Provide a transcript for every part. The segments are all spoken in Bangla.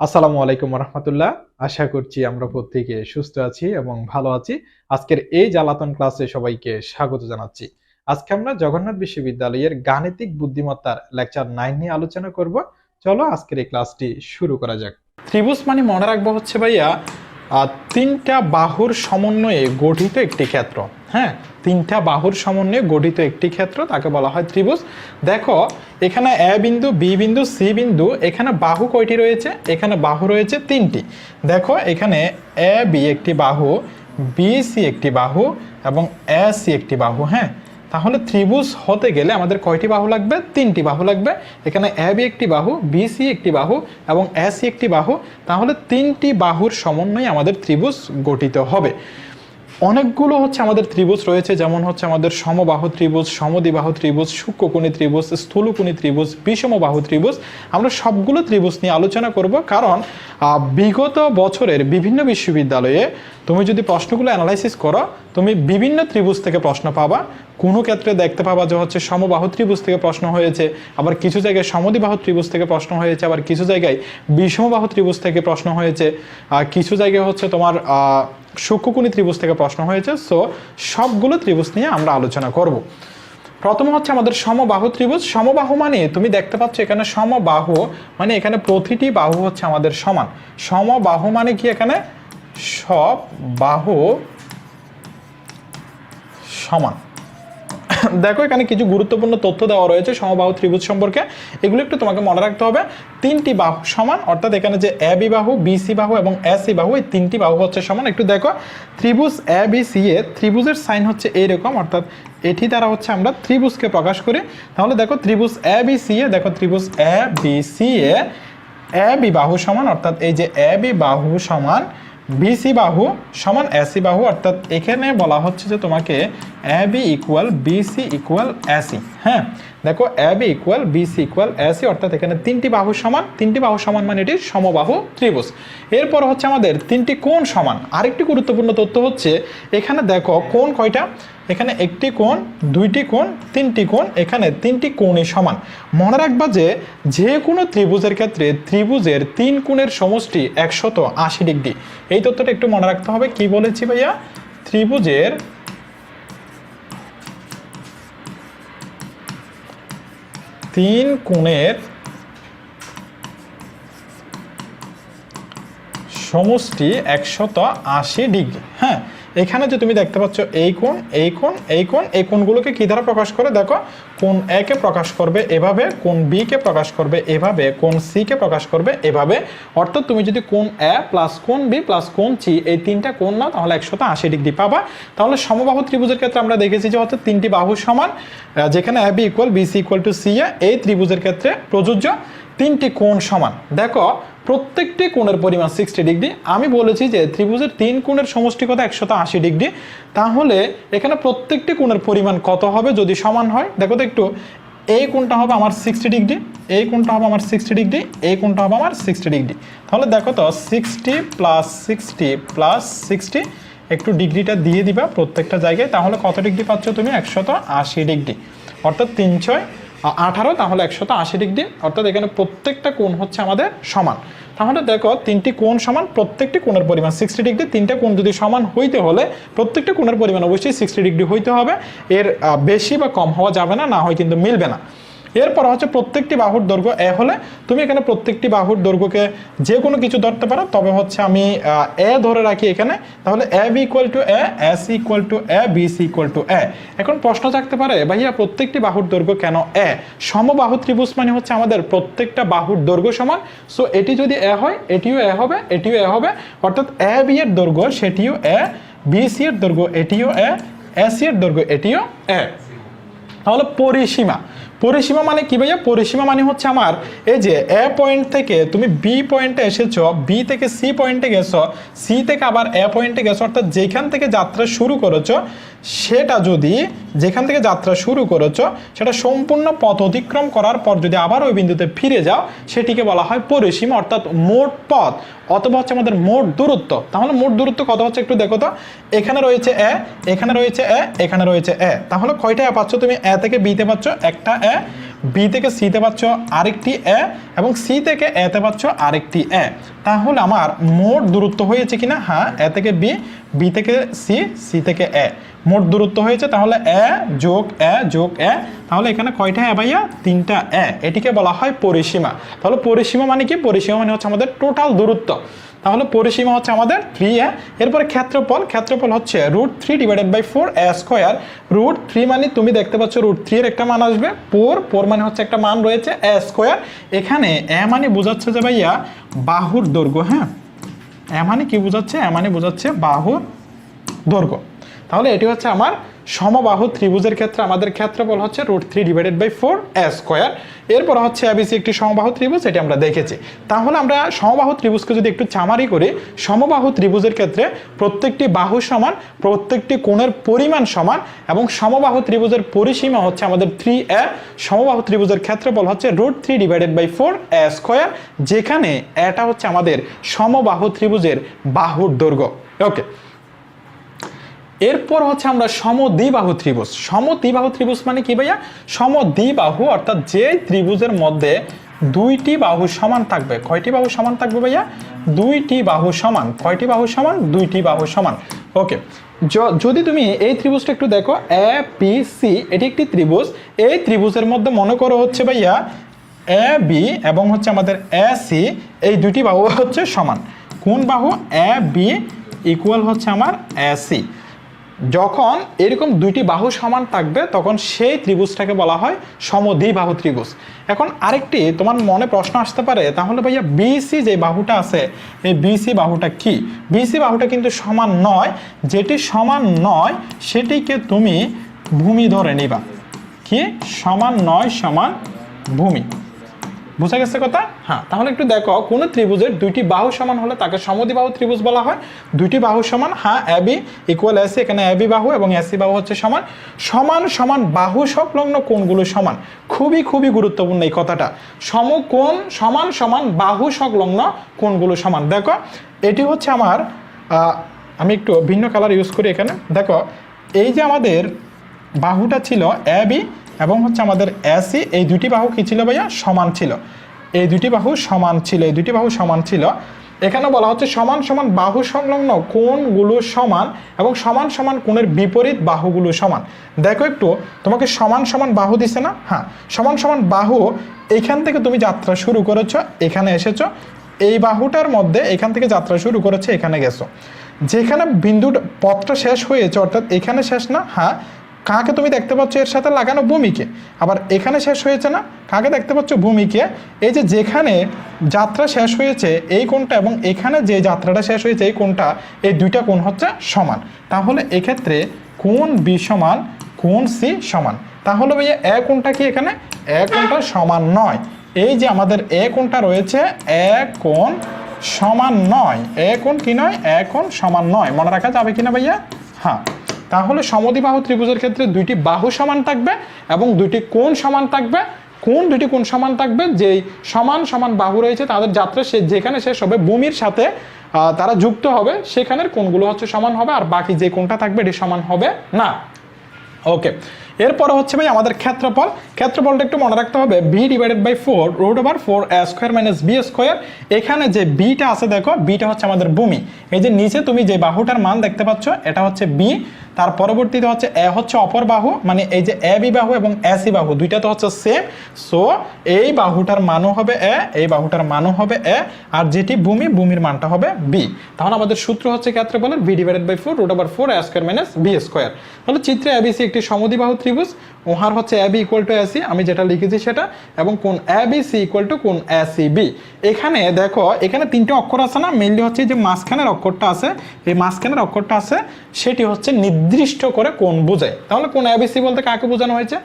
আসসালামু আলাইকুম রহমতুল্লাহ। আশা করছি আমরা প্রত্যেকে সুস্থ আছি এবং ভালো আছি। আজকের এই জ্বালাতন ক্লাসে সবাইকে স্বাগত জানাচ্ছি। আজকে আমরা জগন্নাথ বিশ্ববিদ্যালয়ের গাণিতিক বুদ্ধিমত্তার লেকচার 9 নিয়ে আলোচনা করব। চলো আজকের এই ক্লাসটি শুরু করা যাক। ত্রিভুজ মানে মনে রাখবো হচ্ছে ভাইয়া তিনটা বাহুর সমন্বয়ে গঠিত একটি ক্ষেত্র। হ্যাঁ, তিনটা বাহুর সমন্বয়ে গঠিত একটি ক্ষেত্র, তাকে বলা হয় ত্রিভুজ। দেখো এখানে এ বিন্দু, বি বিন্দু, সি বিন্দু, এখানে বাহু কয়টি রয়েছে? এখানে বাহু রয়েছে তিনটি। দেখো এখানে এ বি একটি বাহু, বি সি একটি বাহু এবং এ সি একটি বাহু। হ্যাঁ, তাহলে ত্রিভুজ হতে গেলে আমাদের কয়টি বাহু লাগবে? তিনটি বাহু লাগবে। এখানে এ বি একটি বাহু, বি সি একটি বাহু এবং এ সি একটি বাহু। তাহলে তিনটি বাহুর সমন্বয়ে আমাদের ত্রিভুজ গঠিত হবে। অনেকগুলো হচ্ছে আমাদের ত্রিভুজ রয়েছে, যেমন হচ্ছে আমাদের সমবাহু ত্রিভুজ, সমদ্বিবাহু ত্রিভুজ, সূক্ষ্মকোণী ত্রিভুজ, স্থূলকোণী ত্রিভুজ, বিষমবাহু ত্রিভুজ। আমরা সবগুলো ত্রিভুজ নিয়ে আলোচনা করব, কারণ বিগত বছরের বিভিন্ন বিশ্ববিদ্যালয়ে তুমি যদি প্রশ্নগুলো অ্যানালাইসিস করো, তুমি বিভিন্ন ত্রিভুজ থেকে প্রশ্ন পাবা। কোনো ক্ষেত্রে দেখতে পাবা যে হচ্ছে সমবাহু ত্রিভুজ থেকে প্রশ্ন হয়েছে, আবার কিছু জায়গায় সমদ্বিবাহু ত্রিভুজ থেকে প্রশ্ন হয়েছে, আবার কিছু জায়গায় বিষমবাহু ত্রিভুজ থেকে প্রশ্ন হয়েছে, কিছু জায়গায় হচ্ছে তোমার সূক্ষ্মকোণী ত্রিভুজ থেকে প্রশ্ন হয়েছে। সো সবগুলো ত্রিভুজ নিয়ে আমরা আলোচনা করব। প্রথম হচ্ছে আমাদের সমবাহু ত্রিভুজ। সমবাহু মানে তুমি দেখতে পাচ্ছ এখানে সমবাহু মানে এখানে প্রতিটি বাহু হচ্ছে আমাদের সমান। সমবাহু মানে কি? এখানে সব বাহু সমান। দেখো এখানে কিছু গুরুত্বপূর্ণ তথ্য দেওয়া রয়েছে সমবাহু ত্রিভুজ সম্পর্কে, এগুলো একটু তোমাকে মনে রাখতে হবে। তিনটি বাহু সমান, অর্থাৎ এখানে যে এ বি বাহু, বি সি বাহু এবং এ সি বাহু, এই তিনটি বাহু হচ্ছে সমান। একটু দেখো ত্রিভুজ এ বি সি এ, ত্রিভুজের সাইন হচ্ছে এইরকম, অর্থাৎ এটি দ্বারা হচ্ছে আমরা ত্রিভুজকে প্রকাশ করি। তাহলে দেখো ত্রিভুজ এ বি সি এ, দেখো ত্রিভুজ A B C A B বাহু সমান, অর্থাৎ এই যে এ বি বাহু সমান বিসি বাহু সমান এসি বাহু, অর্থাৎ এখানে বলা হচ্ছে যে তোমাকে A B equal BC equal AC. হ্যাঁ, দেখো A B equal BC equal AC, অর্থাৎ এখানে তিনটি বাহু সমান। তিনটি বাহু সমান মানে এটি সমবাহু ত্রিভুজ। এরপর হচ্ছে আমাদের তিনটি কোণ সমান। আরেকটি গুরুত্বপূর্ণ তথ্য হচ্ছে এখানে দেখো কোণ কয়টা? এখানে একটি কোণ, দুইটি কোণ, তিনটি কোণ, এখানে তিনটি কোণই সমান। মনে রাখবা যে কোনো ত্রিভুজের ক্ষেত্রে ত্রিভুজের তিন কোণের সমষ্টি 180 ডিগ্রি। এই তথ্যটা একটু মনে রাখতে হবে। কি বলেছি ভাইয়া? ত্রিভুজের তিন কোণের সমষ্টি 180 ডিগ্রি। হ্যাঁ, এখানে যে তুমি দেখতে পাচ্ছ এই কোণ, এই কোণ, এই কোণ, এই কোণগুলোকে কি দ্বারা প্রকাশ করে? দেখো কোণ এ কে প্রকাশ করবে এভাবে, কোণ বি কে প্রকাশ করবে এভাবে, কোণ সি কে প্রকাশ করবে এভাবে। অর্থাৎ তুমি যদি কোণ এ প্লাস কোণ বি প্লাস কোণ সি এই তিনটা কোণ নাও, তাহলে 180 ডিগ্রি পাবা। তাহলে সমবাহু ত্রিভুজের ক্ষেত্রে আমরা দেখেছি যে হচ্ছে তিনটি বাহু সমান, যেখানে A B equal BC equal to C A, এই ত্রিভুজের ক্ষেত্রে প্রযোজ্য তিনটি কোণ সমান। দেখো প্রত্যেকটি কোণের পরিমাণ 60 ডিগ্রি। আমি বলেছি যে ত্রিভুজের তিন কোণের সমষ্টি কত? 180 ডিগ্রি। তাহলে এখানে প্রত্যেকটি কোণের পরিমাণ কত হবে যদি সমান হয়? দেখো তো একটু, এই কোণটা হবে আমার 60 ডিগ্রি, এই কোণটা হবে আমার 60 ডিগ্রি, এই কোণটা হবে আমার 60 ডিগ্রি। তাহলে দেখো তো 60 প্লাস 60 প্লাস 60, একটু ডিগ্রিটা দিয়ে দিবা প্রত্যেকটা জায়গায়। তাহলে কত ডিগ্রি পাচ্ছ তুমি? 180 ডিগ্রি, অর্থাৎ 318, তাহলে 180 ডিগ্রি, অর্থাৎ এখানে প্রত্যেকটা কোণ হচ্ছে আমাদের সমান। তাহলে দেখো তিনটি কোণ সমান, প্রত্যেকটি কোণের পরিমাণ 60 ডিগ্রি। তিনটা কোণ যদি সমান হইতে হলে প্রত্যেকটা কোণের পরিমাণ অবশ্যই 60 ডিগ্রি হইতে হবে। এর বেশি বা কম হওয়া যাবে না, না হয় কিন্তু মিলবে না। এরপর হচ্ছে প্রত্যেকটি বাহুর দৈর্ঘ্য এ হলে তুমি এখানে প্রত্যেকটি বাহুর দৈর্ঘ্যকে যে কোনো কিছু ধরতে পারো, তবে হচ্ছে আমি এ ধরে রাখি এখানে। তাহলে A B equal to A, S equal to A, B C equal to A. এখন প্রশ্ন থাকতে পারে, ভাইয়া প্রত্যেকটি বাহুর দৈর্ঘ্য কেন এ? সমবাহু ত্রিভুজ মানে হচ্ছে আমাদের প্রত্যেকটা বাহুর দৈর্ঘ্য সমান। সো এটি যদি এ হয়, এটিও এ হবে, এটিও এ হবে, অর্থাৎ এ বি এর দৈর্ঘ্য সেটিও এ, বি সি এর দৈর্ঘ্য এটিও এ, এ সি এর দৈর্ঘ্য এটিও এ। তাহলে পরিসীমা, পরিসীমা মানে কি ভাইয়া? পরিসীমা মানে হচ্ছে আমার এই যে এ পয়েন্ট থেকে তুমি বি পয়েন্টে এসেছো, বি থেকে সি পয়েন্টে গেছো, সি থেকে আবার এ পয়েন্টে গেছো, অর্থাৎ যেখান থেকে যাত্রা শুরু করেছো সেটা যদি যেখান থেকে যাত্রা শুরু করেছো সেটা সম্পূর্ণ পথ অতিক্রম করার পর যদি আবার ওই বিন্দুতে ফিরে যাও সেটিকে বলা হয় পরিসীমা অর্থাৎ মোট পথ অথবা হচ্ছে আমাদের মোট দূরত্ব। তাহলে মোট দূরত্ব কত হচ্ছে একটু দেখো তো, এখানে রয়েছে এ, এখানে রয়েছে এ, এখানে রয়েছে এ, তাহলে কয়টা এ পাচ্ছ তুমি? এ থেকে বিতে পাচ্ছ একটা এ, বি থেকে সিতে পাচ্ছ আরেকটি এ, এবং সি থেকে এতে পাচ্ছ আরেকটি এ। তাহলে আমার মোট দূরত্ব হয়েছে কিনা? হ্যাঁ, এ থেকে বি, বি থেকে সি, সি থেকে এ, মোট দূরত্ব হয়েছে। তাহলে এ যোগ এ যোগ এ, তাহলে এখানে কয়টা এ ভাইয়া? তিনটা এ। এটিকে বলা হয় পরিসীমা। তাহলে পরিসীমা মানে কি? পরিসীমা মানে হচ্ছে আমাদের টোটাল দূরত্ব। তাহলে পরিসীমা হচ্ছে আমাদের 3a। এরপরে ক্ষেত্রফল, ক্ষেত্রফল হচ্ছে √3 / 4 a স্কয়ার। √3 মানে তুমি দেখতে পাচ্ছ √3 এর একটা মান আসবে, 4 মানে হচ্ছে একটা মান রয়েছে a স্কয়ার। এখানে a মানে বোঝাচ্ছে যে ভাইয়া বাহুর দৈর্ঘ্য। হ্যাঁ, a মানে কি বোঝাচ্ছে? a মানে বোঝাচ্ছে বাহুর দৈর্ঘ্য। তাহলে এটি হচ্ছে আমার সমবাহু ত্রিভুজের ক্ষেত্রে আমাদের ক্ষেত্রফল হচ্ছে √3 / 4 a স্কয়ার। এরপর হচ্ছে ABC একটি সমবাহু ত্রিভুজ, এটি আমরা দেখেছি। তাহলে আমরা সমবাহু ত্রিভুজকে যদি একটু চামারি করি, সমবাহু ত্রিভুজের ক্ষেত্রে প্রত্যেকটি বাহু সমান, প্রত্যেকটি কোণের পরিমাণ সমান, এবং সমবাহু ত্রিভুজের পরিসীমা হচ্ছে আমাদের 3a। সমবাহু ত্রিভুজের ক্ষেত্রফল হচ্ছে √3 / 4 a স্কয়ার, যেখানে এটা হচ্ছে আমাদের সমবাহু ত্রিভুজের বাহুর দৈর্ঘ্য। ওকে, এরপর হচ্ছে আমরা সমদ্বিবাহু ত্রিভুজ। সমদ্বিবাহু ত্রিভুজ মানে কি ভাইয়া? সমদ্বিবাহু অর্থাৎ যে ত্রিভুজের মধ্যে দুইটি বাহু সমান থাকবে। কয়টি বাহু সমান থাকবে ভাইয়া? দুইটি বাহু সমান। কয়টি বাহু সমান? দুইটি বাহু সমান। ওকে, যদি তুমি এই ত্রিভুজটা একটু দেখো, এ বি সি, এটি একটি ত্রিভুজ। এই ত্রিভুজের মধ্যে মনে করো হচ্ছে ভাইয়া এ বি এবং হচ্ছে আমাদের এ সি, এই দুইটি বাহু হচ্ছে সমান। কোন বাহু? এ বি ইকুয়াল হচ্ছে আমার এ সি। যখন এরকম দুইটি বাহু সমান থাকবে তখন সেই ত্রিভুজটাকে বলা হয় সমদ্বিবাহু ত্রিভুজ। এখন আরেকটি তোমার মনে প্রশ্ন আসতে পারে, তাহলে ভাইয়া বিসি যে বাহুটা আছে, এই বিসি বাহুটা কি? বিসি বাহুটা কিন্তু সমান নয়। যেটি সমান নয় সেটিকে তুমি ভূমি ধরে নিবা। কি? সমান নয় সমান ভূমি। বুঝা গেছে কথা? হ্যাঁ, তাহলে একটু দেখো, কোন ত্রিভুজের দুইটি বাহু সমান হলে তাকে সমদ্বিবাহু ত্রিভুজ বলা হয়। দুইটি বাহু সমান, হ্যাঁ, এবি ইকুয়াল এসি, এখানে এবি বাহু এবং এসি বাহু হচ্ছে সমান। সমান সমান বাহু সংলগ্ন কোণগুলো সমান। খুবই খুবই গুরুত্বপূর্ণ এই কথাটা। সমকোণ সমান সমান বাহু সংলগ্ন কোণগুলো সমান। দেখো, এটি হচ্ছে আমার আমি একটু ভিন্ন কালার ইউজ করি এখানে। দেখো, এই যে আমাদের বাহুটা ছিল এবি এবং হচ্ছে আমাদের এসি, এই দুটি বাহু কি ছিল ভাইয়া? সমান ছিল। এই দুটি বাহু সমান ছিল, এই দুটি বাহু সমান ছিল। এখানে বলা হচ্ছে সমান সমান বাহু সংলগ্ন কোণগুলো সমান এবং সমান সমান কোণের বিপরীত বাহুগুলো সমান। দেখো একটু, তোমাকে সমান সমান বাহু দিছে না? হ্যাঁ, সমান সমান বাহু। এইখান থেকে তুমি যাত্রা শুরু করেছো, এখানে এসেছো, এই বাহুটার মধ্যে এখান থেকে যাত্রা শুরু করেছে, এখানে গেছো। যেখানে বিন্দুর পথটা শেষ হয়েছে, অর্থাৎ এখানে শেষ না? হ্যাঁ, কাকে তুমি দেখতে পাচ্ছ এর সাথে লাগানো? ভূমিকে। আবার এখানে শেষ হয়েছে না? কাকে দেখতে পাচ্ছ? ভূমিকে। এই যে যেখানে যাত্রা শেষ হয়েছে এই কোণটা এবং এখানে যে যাত্রাটা শেষ হয়েছে এই কোণটা, এই দুইটা কোণ হচ্ছে সমান। তাহলে এক্ষেত্রে কোণ বি সমান কোণ সি সমান। তাহলে ভাইয়া এ কোণটা কি? এখানে এ কোণটা সমান নয়। এই যে আমাদের এ কোণটা রয়েছে, এ কোণ সমান নয়। এ কোণ কি নয়? এ কোণ সমান নয়। মনে রাখা যাবে কিনা ভাইয়া? হ্যাঁ, তাহলে সমদ্বিবাহু ত্রিভুজের ক্ষেত্রে দুইটি বাহু সমান থাকবে এবং দুইটি কোণ সমান থাকবে। দুইটি কোণ সমান থাকবে? যেই সমান সমান বাহু রয়েছে তাদের যাত্রা যেখানে শেষ হবে ভূমির সাথে তারা যুক্ত হবে, সেখানের কোণগুলো হচ্ছে সমান হবে, আর বাকি যে কোণটা থাকবে এটি সমান হবে না। ওকে, এরপরে হচ্ছে ভাই আমাদের ক্ষেত্রফল। ক্ষেত্রফলটা একটু মনে রাখতে হবে, b / 4 √4 a square minus b square. এখানে যে বিটা আছে, দেখো বিটা হচ্ছে আমাদের ভূমি। এই যে নিচে তুমি যে বাহুটার মান দেখতে পাচ্ছ এটা হচ্ছে বি, তার পরবর্তীতে হচ্ছে এ হচ্ছে অপর বাহু, মানে এই যে এ বি বাহু এবং এসি বাহু দুইটা তো হচ্ছে সেম। সো এই বাহুটার মানও হবে এ, এই বাহুটার মানও হবে এ, আর যেটি ভূমি, ভূমির মানটা হবে বি। তাহলে আমাদের সূত্র হচ্ছে ক্ষেত্রফলের b / 4 √4 a square minus b square. তাহলে চিত্রে এবিসি একটি সমদ্বিবাহু ত্রিভুজ। ওহার হচ্ছে এবি ইকুয়াল টু এসি, আমি যেটা লিখেছি সেটা, এবং কোণ এবিসি ইকুয়াল টু কোণ এসিবি। এখানে দেখো, এখানে তিনটে অক্ষর আছে না? মেইনলি হচ্ছে যে মাঝখানের অক্ষরটা আছে, এই মাঝখানের অক্ষরটা আছে, সেটি হচ্ছে নির্দিষ্ট করে কোণ বোঝায়। তাহলে কোণ এবিসি বলতে কাকে বোঝানো হয়েছে?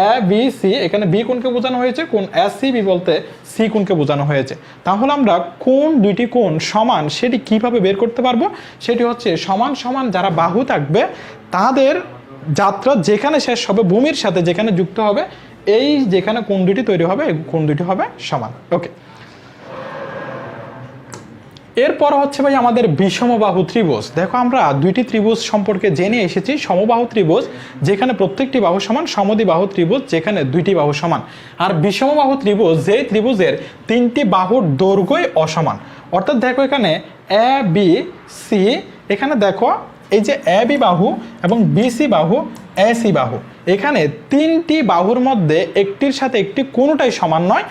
এ বি সি। এখানে বি কোণকে বোঝানো হয়েছে, কোণ এসিবি বলতে সি কোণকে বোঝানো হয়েছে। তাহলে আমরা কোন দুইটি কোণ সমান সেটি কিভাবে বের করতে পারবো? সেটি হচ্ছে সমান সমান যারা বাহু থাকবে তাদের যাত্রা যেখানে শেষ হবে ভূমির সাথে যেখানে যুক্ত হবে এই যেখানে কোণ দুটি তৈরি হবে এই কোণ দুটি হবে সমান। ওকে, এরপর হচ্ছে ভাই আমাদের বিষমবাহু ত্রিভুজ। দেখো আমরা দুইটি ত্রিভুজ সম্পর্কে জেনে এসেছি, সমবাহু ত্রিভুজ যেখানে প্রত্যেকটি বাহু সমান, সমদ্বিবাহু ত্রিভুজ যেখানে দুইটি বাহু সমান, আর বিষমবাহু ত্রিভুজ যে ত্রিভুজের তিনটি বাহুর দৈর্ঘ্যই অসমান। অর্থাৎ দেখো এখানে এ বি সি, এখানে দেখো এই যে এ বি বাহু এবং বিসি বাহু, এ সি বাহু, এখানে তিনটি বাহুর মধ্যে একটির সাথে একটি কোনোটাই সমান নয়,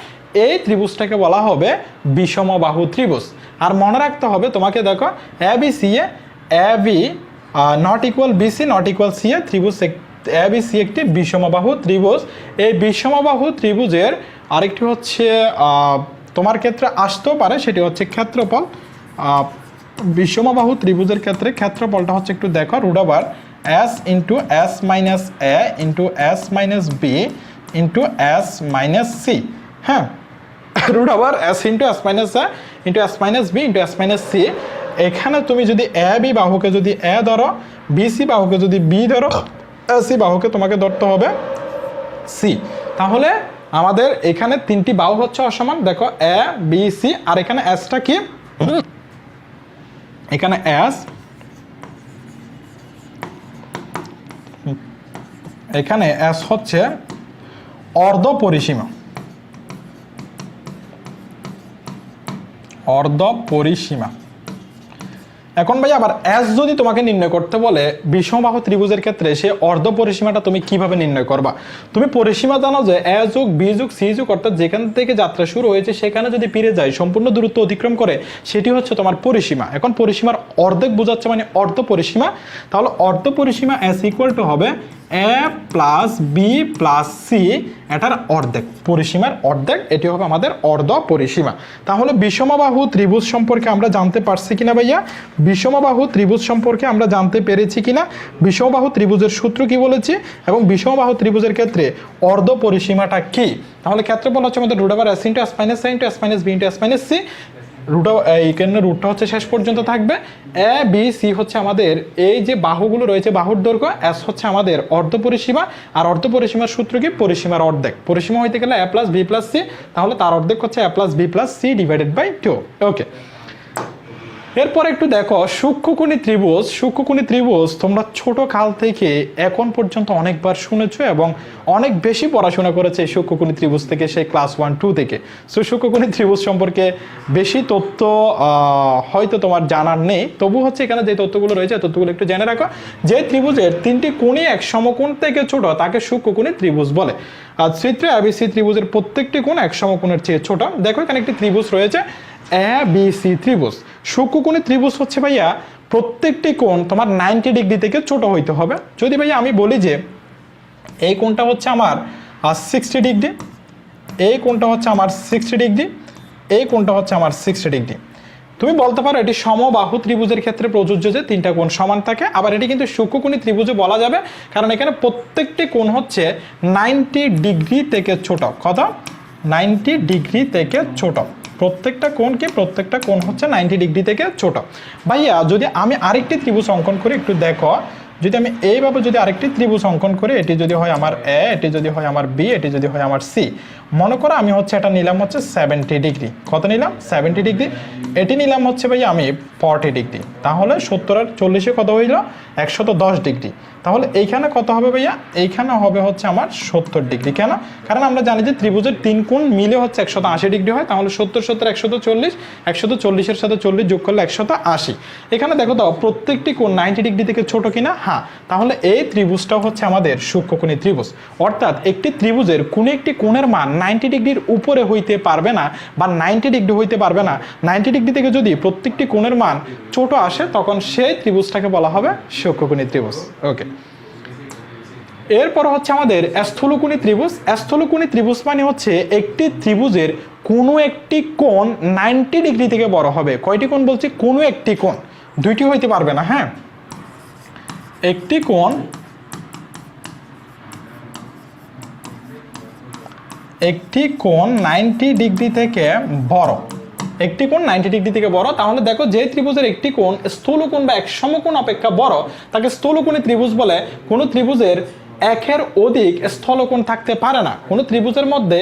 এই ত্রিভুজটাকে বলা হবে বিষমবাহু ত্রিভুজ। আর মনে রাখতে হবে তোমাকে, দেখো A B C A B not equal BC not equal C A ত্রিভুজ এ বি সি একটি বিষমবাহু ত্রিভুজ। এই বিষমবাহু ত্রিভুজের আরেকটি হচ্ছে তোমার ক্ষেত্রে আসতেও পারে, সেটি হচ্ছে ক্ষেত্রফল। বিষমবাহু ত্রিভুজের ক্ষেত্রে ক্ষেত্রফলটা হচ্ছে একটু দেখো, root over S into S minus A into S minus B into S minus C. হ্যাঁ, root over S into S minus A into S minus B into S minus C. এখানে তুমি যদি এ বি বাহুকে যদি এ ধরো, বিসি বাহুকে যদি বি ধরো, এসি বাহুকে তোমাকে ধরতে হবে সি। তাহলে আমাদের এখানে তিনটি বাহু হচ্ছে অসমান। দেখো এ বি সি, আর এখানে এসটা কি, এখানে এস, এখানে এস হচ্ছে অর্ধ পরিসীমা, অর্ধ পরিসীমা। এখন ভাই আবার এস যদি তোমাকে নির্ণয় করতে বলে বিষমবাহু ত্রিভুজের ক্ষেত্রে, সে অর্ধ পরিসীমাটা তুমি কিভাবে নির্ণয় করবা? তুমি পরিসীমা জানো যে এ যোগ বি যোগ সি যোগ, অর্থাৎ যেখান থেকে যাত্রা শুরু হয়েছে সেখানে যদি ফিরে যায় সম্পূর্ণ দূরত্ব অতিক্রম করে, সেটি হচ্ছে তোমার পরিসীমা। এখন পরিসীমার অর্ধেক বোঝাচ্ছে মানে অর্ধ পরিসীমা। তাহলে অর্ধ পরিসীমা এস ইকুয়াল টু হবে এ প্লাস বি প্লাস সি, এটার অর্ধেক, পরিসীমার অর্ধেক, এটি হবে আমাদের অর্ধ পরিসীমা। তাহলে বিষমবাহু ত্রিভুজ সম্পর্কে আমরা জানতে পারছি কিনা ভাইয়া? বিষমবাহু ত্রিভুজ সম্পর্কে আমরা জানতে পেরেছি কিনা? বিষমবাহু ত্রিভুজের সূত্র কি বলেছি এবং বিষমবাহু ত্রিভুজের ক্ষেত্রে অর্ধ পরিসীমাটা কি? তাহলে ক্ষেত্রফল হচ্ছে আমাদের root over S into S minus A into S minus B into S minus C. এইখানে রুটটা হচ্ছে শেষ পর্যন্ত থাকবে। এ বি সি হচ্ছে আমাদের এই যে বাহুগুলো রয়েছে, বাহুর দৈর্ঘ্য, এস হচ্ছে আমাদের অর্ধ পরিসীমা। আর অর্ধ পরিসীমার সূত্র কি? পরিসীমার অর্ধেক। পরিসীমা হইতে গেলে A plus B plus C, তাহলে তার অর্ধেক হচ্ছে A plus B plus C divided by 2। Okay, এরপর একটু দেখো সূক্ষ্মকোণী ত্রিভুজ। সূক্ষ্মকোণী ত্রিভুজ তোমরা ছোট কাল থেকে এখন পর্যন্ত অনেকবার শুনেছো এবং অনেক বেশি পড়াশোনা করেছে এই সূক্ষ্মকোণী ত্রিভুজ থেকে, সেই ক্লাস 1-2 থেকে। সো সূক্ষ্মকোণী ত্রিভুজ সম্পর্কে বেশি তথ্য হয়তো তোমার জানার নেই, তবু হচ্ছে এখানে যে তথ্যগুলো রয়েছে তথ্যগুলো একটু জেনে রাখো। যে ত্রিভুজের তিনটি কোণই এক সমকোণ থেকে ছোট তাকে সূক্ষ্মকোণী ত্রিভুজ বলে। আর চিত্রে এবিসি ত্রিভুজের প্রত্যেকটি কোণ এক সমকোণের চেয়ে ছোট। দেখো এখানে একটি ত্রিভুজ রয়েছে এ বি সি ত্রিভুজ। সূক্ষ্মকোণী ত্রিভুজ হচ্ছে ভাইয়া প্রত্যেকটি কোণ তোমার 90 ডিগ্রি থেকে ছোট হইতে হবে। যদি ভাইয়া আমি বলি যে এই কোণটা হচ্ছে আমার 60 ডিগ্রি, এই কোণটা হচ্ছে আমার 60 ডিগ্রি, এই কোণটা হচ্ছে আমার 60 ডিগ্রি, তুমি বলতে পারো এটি সমবাহু ত্রিভুজের ক্ষেত্রে প্রযোজ্য যে তিনটা কোণ সমান থাকে। আবার এটি কিন্তু সূক্ষ্মকোণী ত্রিভুজে বলা যাবে, কারণ এখানে প্রত্যেকটি কোণ হচ্ছে 90 ডিগ্রি থেকে ছোট। কত? 90 ডিগ্রি থেকে ছোট। প্রত্যেকটা কোণকে, প্রত্যেকটা কোণ হচ্ছে 90 ডিগ্রি থেকে ছোট। ভাইয়া যদি আমি আরেকটি ত্রিভুজ অঙ্কন করি, একটু দেখো, যদি আমি এইভাবে যদি আরেকটি ত্রিভুজ অঙ্কন করি, এটি যদি হয় আমার এ, এটি যদি হয় আমার বি, এটি যদি হয় আমার সি, মনে করো আমি হচ্ছে এটা নিলাম হচ্ছে 70 ডিগ্রি। কত নিলাম? 70 ডিগ্রি। এটি নিলাম হচ্ছে ভাইয়া আমি 40 ডিগ্রি। তাহলে 70 আর 40-এ কত হইল? 110 ডিগ্রি। তাহলে এইখানে কত হবে ভাইয়া? এইখানে হবে হচ্ছে আমার 70 ডিগ্রি। কেন? কারণ আমরা জানি যে ত্রিভুজের তিন কোণ মিলে হচ্ছে 180 ডিগ্রি হয়। তাহলে 70 70 140, 140-এর সাথে 40 যোগ করলে 180। এখানে দেখো তো প্রত্যেকটি কোণ 90 ডিগ্রি থেকে ছোট কিনা? হ্যাঁ। তাহলে এই ত্রিভুজটাও হচ্ছে আমাদের সূক্ষ্মকোণী ত্রিভুজ। অর্থাৎ একটি ত্রিভুজের কোনো একটি কোণের মান 90 ডিগ্রির উপরে হইতে পারবে না বা 90 ডিগ্রি হইতে পারবে না। 90 ডিগ্রি থেকে যদি প্রত্যেকটি কোণের মান ছোট আসে, তখন সেই ত্রিভুজটাকে বলা হবে সূক্ষ্মকোণী ত্রিভুজ। ওকে, এরপর হচ্ছে আমাদের স্থূলকোণী ত্রিভুজ। স্থূলকোণী ত্রিভুজ মানে হচ্ছে একটি ত্রিভুজের কোনো একটি কোণ 90 ডিগ্রি থেকে বড় হবে। কয়টি কোণ বলছি? কোনো একটি কোণ, দুইটি হইতে পারবে না। হ্যাঁ, একটি কোণ, একটি কোণ 90 ডিগ্রি থেকে বড়। একটি কোণ 90 ডিগ্রি থেকে বড়, তাহলে দেখো যে ত্রিভুজের একটি কোণ স্থূলকোণ বা এক সমকোণ অপেক্ষা বড় তাকে স্থূলকোণী ত্রিভুজ বলে। কোনো ত্রিভুজের একের অধিক স্থলকোণ থাকতে পারে না, কোনো ত্রিভুজের মধ্যে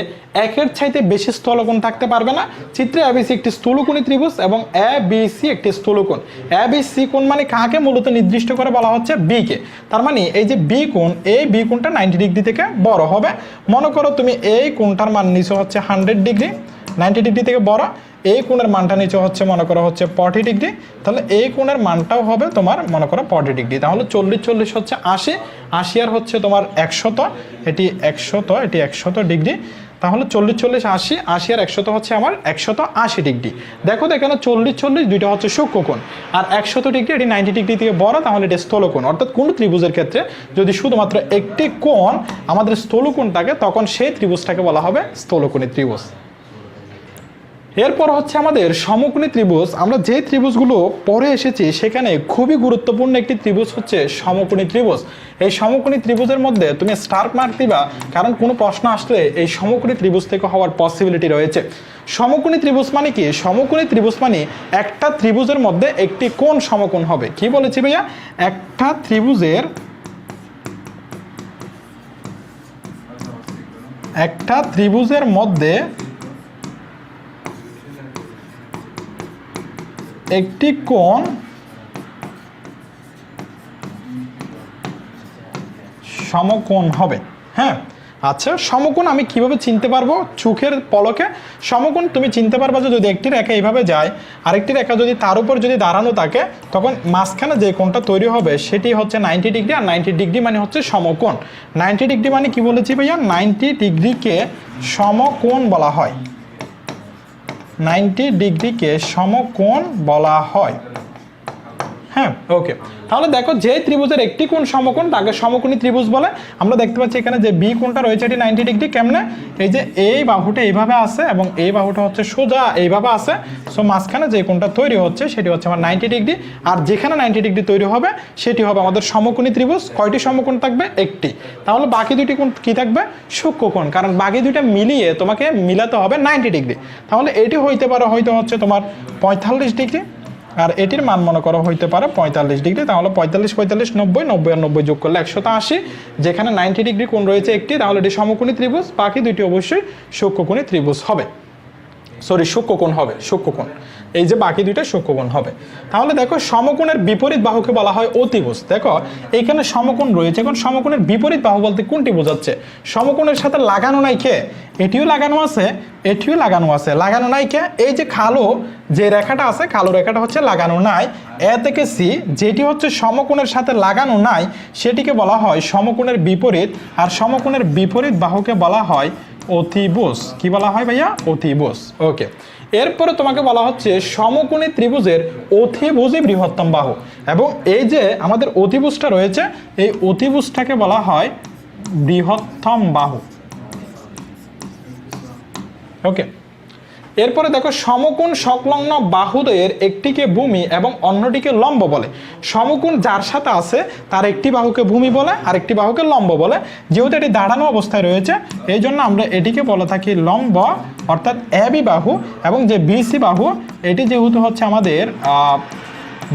একের চাইতে বেশি স্থলকোণ থাকতে পারবে না। চিত্রে এবিসি একটি স্থূলকোণী ত্রিভুজ এবং এবিসি একটি স্থূলকোণ। এবিসি কোণ মানে কাকে মূলত নির্দিষ্ট করে বলা হচ্ছে? বি কে। তার মানে এই যে বি কোণ, এই বি কোণটা 90 ডিগ্রি থেকে বড় হবে। মনে করো তুমি এই কোণটার মান নিচে হচ্ছে 100 ডিগ্রি, 90 ডিগ্রি থেকে বড়। এই কোণের মানটা নিচে হচ্ছে মনে করো হচ্ছে 40 ডিগ্রি, তাহলে এই কোণের মানটাও হবে তোমার মনে করো 40 ডিগ্রি। তাহলে 40 40 হচ্ছে 80, 80 আর হচ্ছে তোমার 100, এটি 100 ডিগ্রি। তাহলে 40 40 80, 80 আর 100 হচ্ছে আমার 180 ডিগ্রি। দেখো তো এখানে 40 40 দুইটা হচ্ছে সূক্ষ্মকোণ, আর 100 ডিগ্রি এটি 90 ডিগ্রি থেকে বড়, তাহলে এটি স্থূলকোণ। অর্থাৎ কোন ত্রিভুজের ক্ষেত্রে যদি শুধুমাত্র একটি কোণ আমাদের স্থূলকোণ থাকে তখন সেই ত্রিভুজটাকে বলা হবে স্থূলকোণী ত্রিভুজ। এরপর হচ্ছে আমাদের সমকোণী ত্রিভুজ। আমরা যে ত্রিভুজগুলো পরে এসেছি সেখানে খুবই গুরুত্বপূর্ণ একটি ত্রিভুজ হচ্ছে সমকোণী ত্রিভুজ। এই সমকোণী ত্রিভুজের মধ্যে তুমি স্টার মার্ক দিবা, কারণ কোনো প্রশ্ন আসলে এই সমকোণী ত্রিভুজ থেকে হওয়ার পসিবিলিটি রয়েছে। সমকোণী ত্রিভুজ মানে কি? সমকোণী ত্রিভুজ মানে একটা ত্রিভুজের মধ্যে একটি কোণ সমকোণ হবে। কি বলেছি ভাইয়া? একটা ত্রিভুজের মধ্যে একটি কোণ সমকোণ হবে। হ্যাঁ, আচ্ছা, সমকোণ আমি কিভাবে চিনতে পারবো? চোখের পলকে সমকোণ তুমি চিনতে পারবা যে যদি একটি রেখা এইভাবে যায়, আরেকটি রেখা যদি তার উপর যদি দাঁড়ানো থাকে, তখন মাঝখানে যে কোণটা তৈরি হবে সেটি হচ্ছে 90 ডিগ্রি, আর 90 ডিগ্রি মানে হচ্ছে সমকোণ। 90 ডিগ্রি মানে কি বলেছি ভাইয়া? 90 ডিগ্রিকে সমকোণ বলা হয়। 90 ডিগ্রিকে সমকোণ বলা হয়। হ্যাঁ, ওকে। তাহলে দেখো যে ত্রিভুজের একটি কোণ সমকোণ তাকে সমকোণী ত্রিভুজ বলে। আমরা দেখতে পাচ্ছি এখানে যে বি কোণটা রয়েছে এটি 90 ডিগ্রি। কেমনে? এই যে এই বাহুটা এইভাবে আছে এবং এই বাহুটা হচ্ছে সোজা এইভাবে আছে, সো মাঝখানে যে কোণটা তৈরি হচ্ছে সেটি হচ্ছে আমার 90 ডিগ্রি। আর যেখানে 90 ডিগ্রি তৈরি হবে সেটি হবে আমাদের সমকোণী ত্রিভুজ। কয়টি সমকোণ থাকবে? একটি। তাহলে বাকি দুটি কোণ কি থাকবে? সূক্ষ্মকোণ, কারণ বাকি দুইটা মিলিয়ে তোমাকে মিলাতে হবে 90 ডিগ্রি। তাহলে এটি হইতে পারে হয়তো হচ্ছে তোমার 45 ডিগ্রি, আর এটির মান মনে করো হইতে পারে 45 ডিগ্রি। তাহলে 45 45 90, 90 আর 90 যোগ করলে 180। যেখানে 90 ডিগ্রি কোণ রয়েছে একটি, তাহলে এটি সমকোণী ত্রিভুজ। বাকি দুইটি অবশ্যই সূক্ষ্মকোণী ত্রিভুজ হবে, সূক্ষ্মকোণ হবে, সূক্ষ্মকোণ। এই যে বাকি দুইটা সূক্ষ্মকোণ হবে। তাহলে দেখো সমকোণের বিপরীত বাহুকে বলা হয় অতিভুজ। দেখো এখানে সমকোণ রয়েছে, এখন সমকোণের বিপরীত বাহু বলতে কোনটি বোঝাচ্ছে? সমকোণের সাথে লাগানো নাই কে? এটিও লাগানো আছে, এটিও লাগানো আছে। লাগানো নাই কে? এই যে কালো যে রেখাটা আছে, কালো রেখাটা হচ্ছে লাগানো নাই। এ থেকে সি যেটি হচ্ছে সমকোণের সাথে লাগানো নাই সেটিকে বলা হয় সমকোণের বিপরীত, আর সমকোণের বিপরীত বাহুকে বলা হয় অতিভুজ। কি বলা হয় ভাইয়া? অতিভুজ। ওকে। এরপরে তোমাকে বলা হচ্ছে সমকোণী ত্রিভুজের অতিভুজই বৃহত্তম বাহু, এবং এই যে আমাদের অতিভুজটা রয়েছে এই অতিভুজটাকে বলা হয় বৃহত্তম বাহু। ওকে। এরপরে দেখো সমকোণ সংলগ্ন বাহুদ্বয়ের একটিকে ভূমি এবং অন্যটিকে লম্ব বলে। সমকোণ যার সাথে আছে তার একটি বাহুকে ভূমি বলে আর একটি বাহুকে লম্ব বলে। যেহেতু এটি দাঁড়ানো অবস্থায় রয়েছে এই জন্য আমরা এটিকে বলে থাকি লম্ব, অর্থাৎ এবি বাহু। এবং যে বিসি বাহু এটি যেহেতু হচ্ছে আমাদের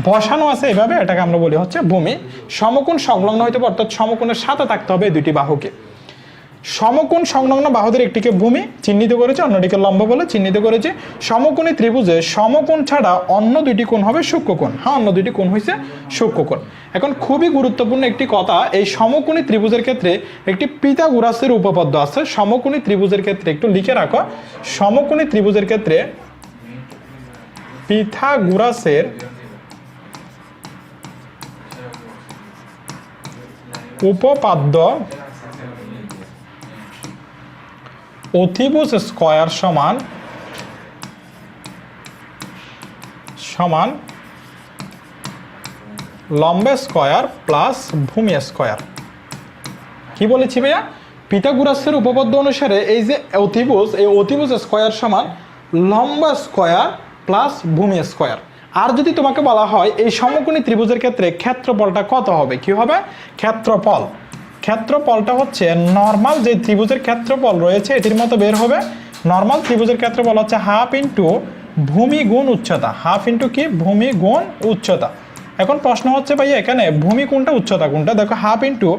বসানো আছে এভাবে, এটাকে আমরা বলি হচ্ছে ভূমি। সমকোণ সংলগ্ন হইতে পারে, অর্থাৎ সমকোণের সাথে থাকতে হবে এই দুটি বাহুকে। সমকোণ সংলগ্ন বাহুদের একটিকে ভূমি চিহ্নিত করেছে, অন্যটিকে লম্ব বলে চিহ্নিত করেছে। সমকোণী ত্রিভুজে সমকোণ ছাড়া অন্য দুইটি কোণ হবে সূক্ষ্মকোণ। হ্যাঁ, অন্য দুইটি কোণ হয়েছে সূক্ষ্মকোণ। এখন খুবই গুরুত্বপূর্ণ একটি কথা, এই সমকোণী ত্রিভুজের ক্ষেত্রে একটি পিথাগোরাসের উপপাদ্য আছে। সমকোণী ত্রিভুজের ক্ষেত্রে একটু লিখে রাখো, সমকোণী ত্রিভুজের ক্ষেত্রে পিথাগোরাসের উপপাদ্য অতিভুজ স্কয়ার সমান লম্ব স্কয়ার প্লাস ভূমি স্কয়ার। কি বলেছি ভাইয়া? পিথাগোরাসের উপপাদ্য অনুসারে এই যে অতিভুজ, এই অতিভুজ স্কয়ার সমান লম্ব স্কয়ার প্লাস ভূমি স্কয়ার। আর যদি তোমাকে বলা হয় এই সমকোণী ত্রিভুজের ক্ষেত্রে ক্ষেত্রফলটা কত হবে? কি হবে? ক্ষেত্রফলটা হচ্ছে নর্মাল যে ত্রিভুজের ক্ষেত্রফল রয়েছে এটির মতো বের হবে। নর্মাল ত্রিভুজের ক্ষেত্রফল হচ্ছে হাফ ইন্টু ভূমি গুণ উচ্চতা, হাফ ইন্টু কি ভূমি গুণ উচ্চতা। এখন প্রশ্ন হচ্ছে ভাইয়া এখানে ভূমি কোনটা উচ্চতা কোনটা, দেখো হাফ ইন্টু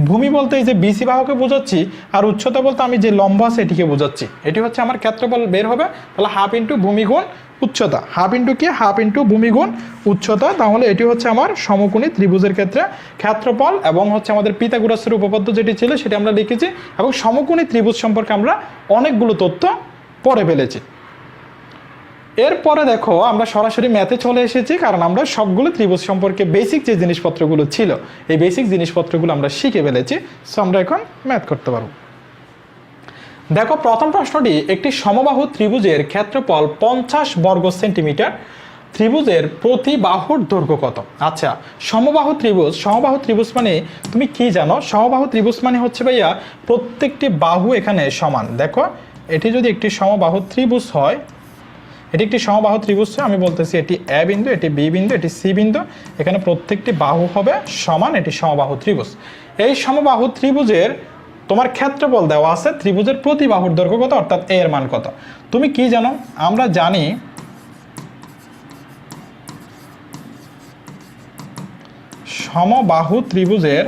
ভূমি বলতে এই যে বিসি বাহুকে বোঝাচ্ছি, আর উচ্চতা বলতে আমি যে লম্ব আছে এটিকে বোঝাচ্ছি, এটি হচ্ছে আমার ক্ষেত্রফল বের হবে। তাহলে হাফ ইন্টু ভূমি গুণ উচ্চতা, হাফ ইন্টু কি হাফ ইন্টু ভূমি গুণ উচ্চতা। তাহলে এটি হচ্ছে আমার সমকোণী ত্রিভুজের ক্ষেত্রে ক্ষেত্রফল, এবং হচ্ছে আমাদের পিথাগোরাসের উপপাদ্য যেটি ছিল সেটি আমরা লিখেছি, এবং সমকোণী ত্রিভুজ সম্পর্কে আমরা অনেকগুলো তথ্য পড়ে ফেলেছি। এরপরে দেখো আমরা সরাসরি ম্যাথে চলে এসেছি, কারণ আমরা সবগুলো ত্রিভুজ সম্পর্কে বেসিক যে জিনিসপত্রগুলো ছিল এই বেসিক জিনিসপত্রগুলো আমরা শিখে ফেলেছি। সো আমরা এখন ম্যাথ করতে পারবো। দেখো প্রথম প্রশ্নটি, একটি সমবাহু ত্রিভুজের ক্ষেত্রফল 50 বর্গ সেন্টিমিটার, ত্রিভুজের প্রতি বাহুর দৈর্ঘ্য কত? আচ্ছা, সমবাহু ত্রিভুজ মানে তুমি কি জানো? সমবাহু ত্রিভুজ মানে হচ্ছে ভাইয়া প্রত্যেকটি বাহু এখানে সমান। দেখো এটি যদি একটি সমবাহু ত্রিভুজ হয়, এটি একটি সমবাহু ত্রিভুজ, আমি বলতেছি এটি এ বিন্দু, এটি বি বিন্দু, এটি সি বিন্দু, এখানে প্রত্যেকটি বাহু হবে সমান, এটি সমবাহু ত্রিভুজ। এই সমবাহু ত্রিভুজের তোমার ক্ষেত্রফল দেওয়া আছে, ত্রিভুজের প্রতি বাহুর দৈর্ঘ্য কত, অর্থাৎ এর মান কত। তুমি কি জানো? আমরা জানি সমবাহু ত্রিভুজের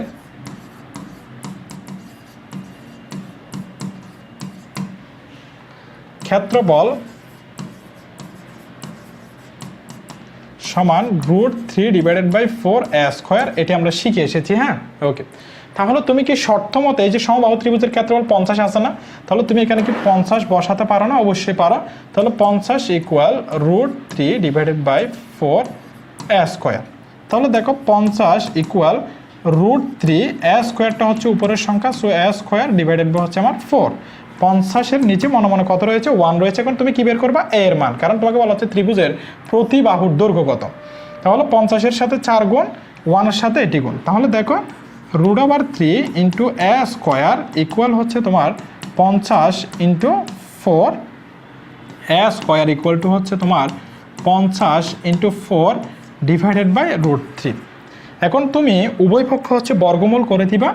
ক্ষেত্রফল সমান √3/4a², এটি আমরা শিখে এসেছি। হ্যাঁ, ওকে। তাহলে তুমি কি শর্ত মতে এই যে সমবাহু ত্রিভুজের ক্ষেত্রফল 50 আছে না, তাহলে তুমি এখানে কি 50 বসাতে পারো না? অবশ্যই পারো। তাহলে 50 = √3/4a²। তাহলে দেখো 50 = √3a²টা হচ্ছে উপরের সংখ্যা, সো a² হচ্ছে আমার 4। 50-এর নিচে মনে মনে কত রয়েছে? 1 রয়েছে। এখন তুমি কি বের করবা? এর মান, কারণ তোমাকে বলা হচ্ছে ত্রিভুজের প্রতি বাহুর দৈর্ঘ্য কত। তাহলে 50-এর সাথে 4 গুণ, 1-এর সাথে এটি গুণ। তাহলে দেখো √3 × a² হচ্ছে তোমার 50 × 4, a² হচ্ছে তোমার 50 × 4 /√3। এখন তুমি উভয় পক্ষ হচ্ছে বর্গমূল করে দিবা।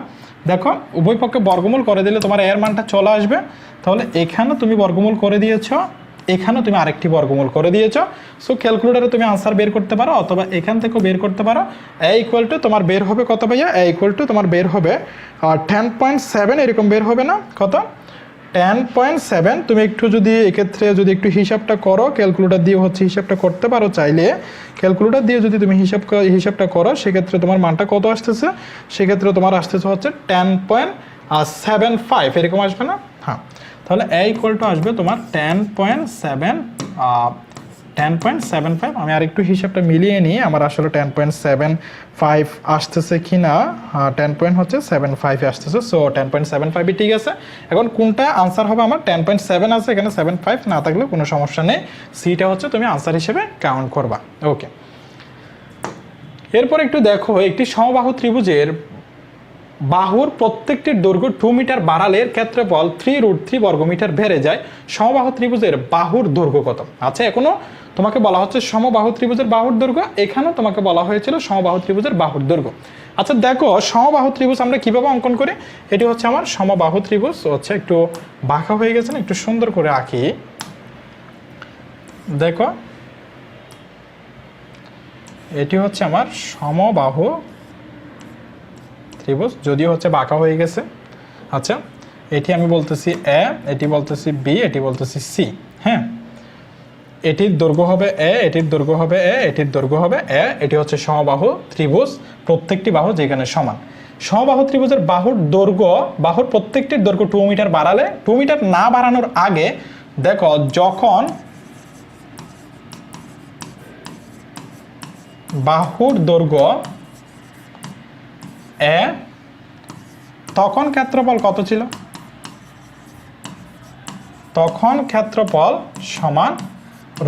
দেখো উভয় পক্ষে বর্গমূল করে দিলে তোমার এর মানটা চলে আসবে। তাহলে এখানে তুমি বর্গমূল করে দিয়েছো, এখানে তুমি আরেকটি বর্গমূল করে দিয়েছো। সো ক্যালকুলেটরে তুমি আনসার বের করতে পারো, অথবা এখান থেকেও বের করতে পারো। a তোমার বের হবে কত ভাইয়া? a তোমার বের হবে 10.7, এরকম বের হবে না? কত? 10.7। তুমি একটু যদি এক্ষেত্রে যদি একটু হিসাবটা করো, ক্যালকুলেটর দিয়ে হচ্ছে হিসাবটা করতে পারো চাইলে। ক্যালকুলেটর দিয়ে যদি তুমি হিসাবটা করো, সেক্ষেত্রে তোমার মানটা কত আসতেছে? সেক্ষেত্রে তোমার আসতেছে হচ্ছে 10.75, এরকম আসবে না? হ্যাঁ, তাহলে a আসবে তোমার 10.75। আমি আর একটু হিসাবটা মিলিয়ে নিই, আমার আসলে 10.75 আসতেছে কি না। 10.75 আসতেছে, সো 10.75 ঠিক আছে। এখন কোনটা আনসার হবে? আমার 10.7 আছে, এখানে 75 না থাকলে কোনো সমস্যা নেই, সিটা হচ্ছে তুমি আনসার হিসেবে কাউন্ট করবা। ওকে, এরপর একটু দেখো, একটি সমবাহু ত্রিভুজের বাহুর প্রত্যেকটির দৈর্ঘ্য 2 মিটার বাড়ালে ক্ষেত্রফল 3√3 বর্গমিটার বেড়ে যায়, সমবাহু ত্রিভুজের বাহুর দৈর্ঘ্য কত? আচ্ছা, এখনো তোমাকে বলা হচ্ছে সমবাহু ত্রিভুজের বাহুর দৈর্ঘ্য, এখানেও তোমাকে বলা হয়েছিল সমবাহু ত্রিভুজের বাহুর দৈর্ঘ্য। আচ্ছা দেখো, সমবাহু ত্রিভুজ আমরা কিভাবে অঙ্কন করি? এটি হচ্ছে আমার সমবাহু ত্রিভুজ, হচ্ছে একটু বাঁকা হয়ে গেছে না, একটু সুন্দর করে আঁকি। দেখো এটি হচ্ছে আমার সমবাহু ত্রিভুজ, যদিও হচ্ছে বাঁকা হয়ে গেছে। আচ্ছা, এটি আমি বলতেছি এ, এটি বলতেছি বি, এটি বলতেছি সি। হ্যাঁ, এটির দৈর্ঘ্য হবে এ, এটির দৈর্ঘ্য হবে এ, এটির দৈর্ঘ্য হবে এ। এটি হচ্ছে সমবাহু ত্রিভুজ, প্রত্যেকটি বাহু যেখানে সমান। সমবাহু ত্রিভুজের বাহুর দৈর্ঘ্য, বাহুর প্রত্যেকটির দৈর্ঘ্য 2 মিটার বাড়ালে, 2 মিটার না বাড়ানোর আগে দেখো যখন বাহুর দৈর্ঘ্য এ, তখন ক্ষেত্রফল কত ছিল? তখন ক্ষেত্রফল সমান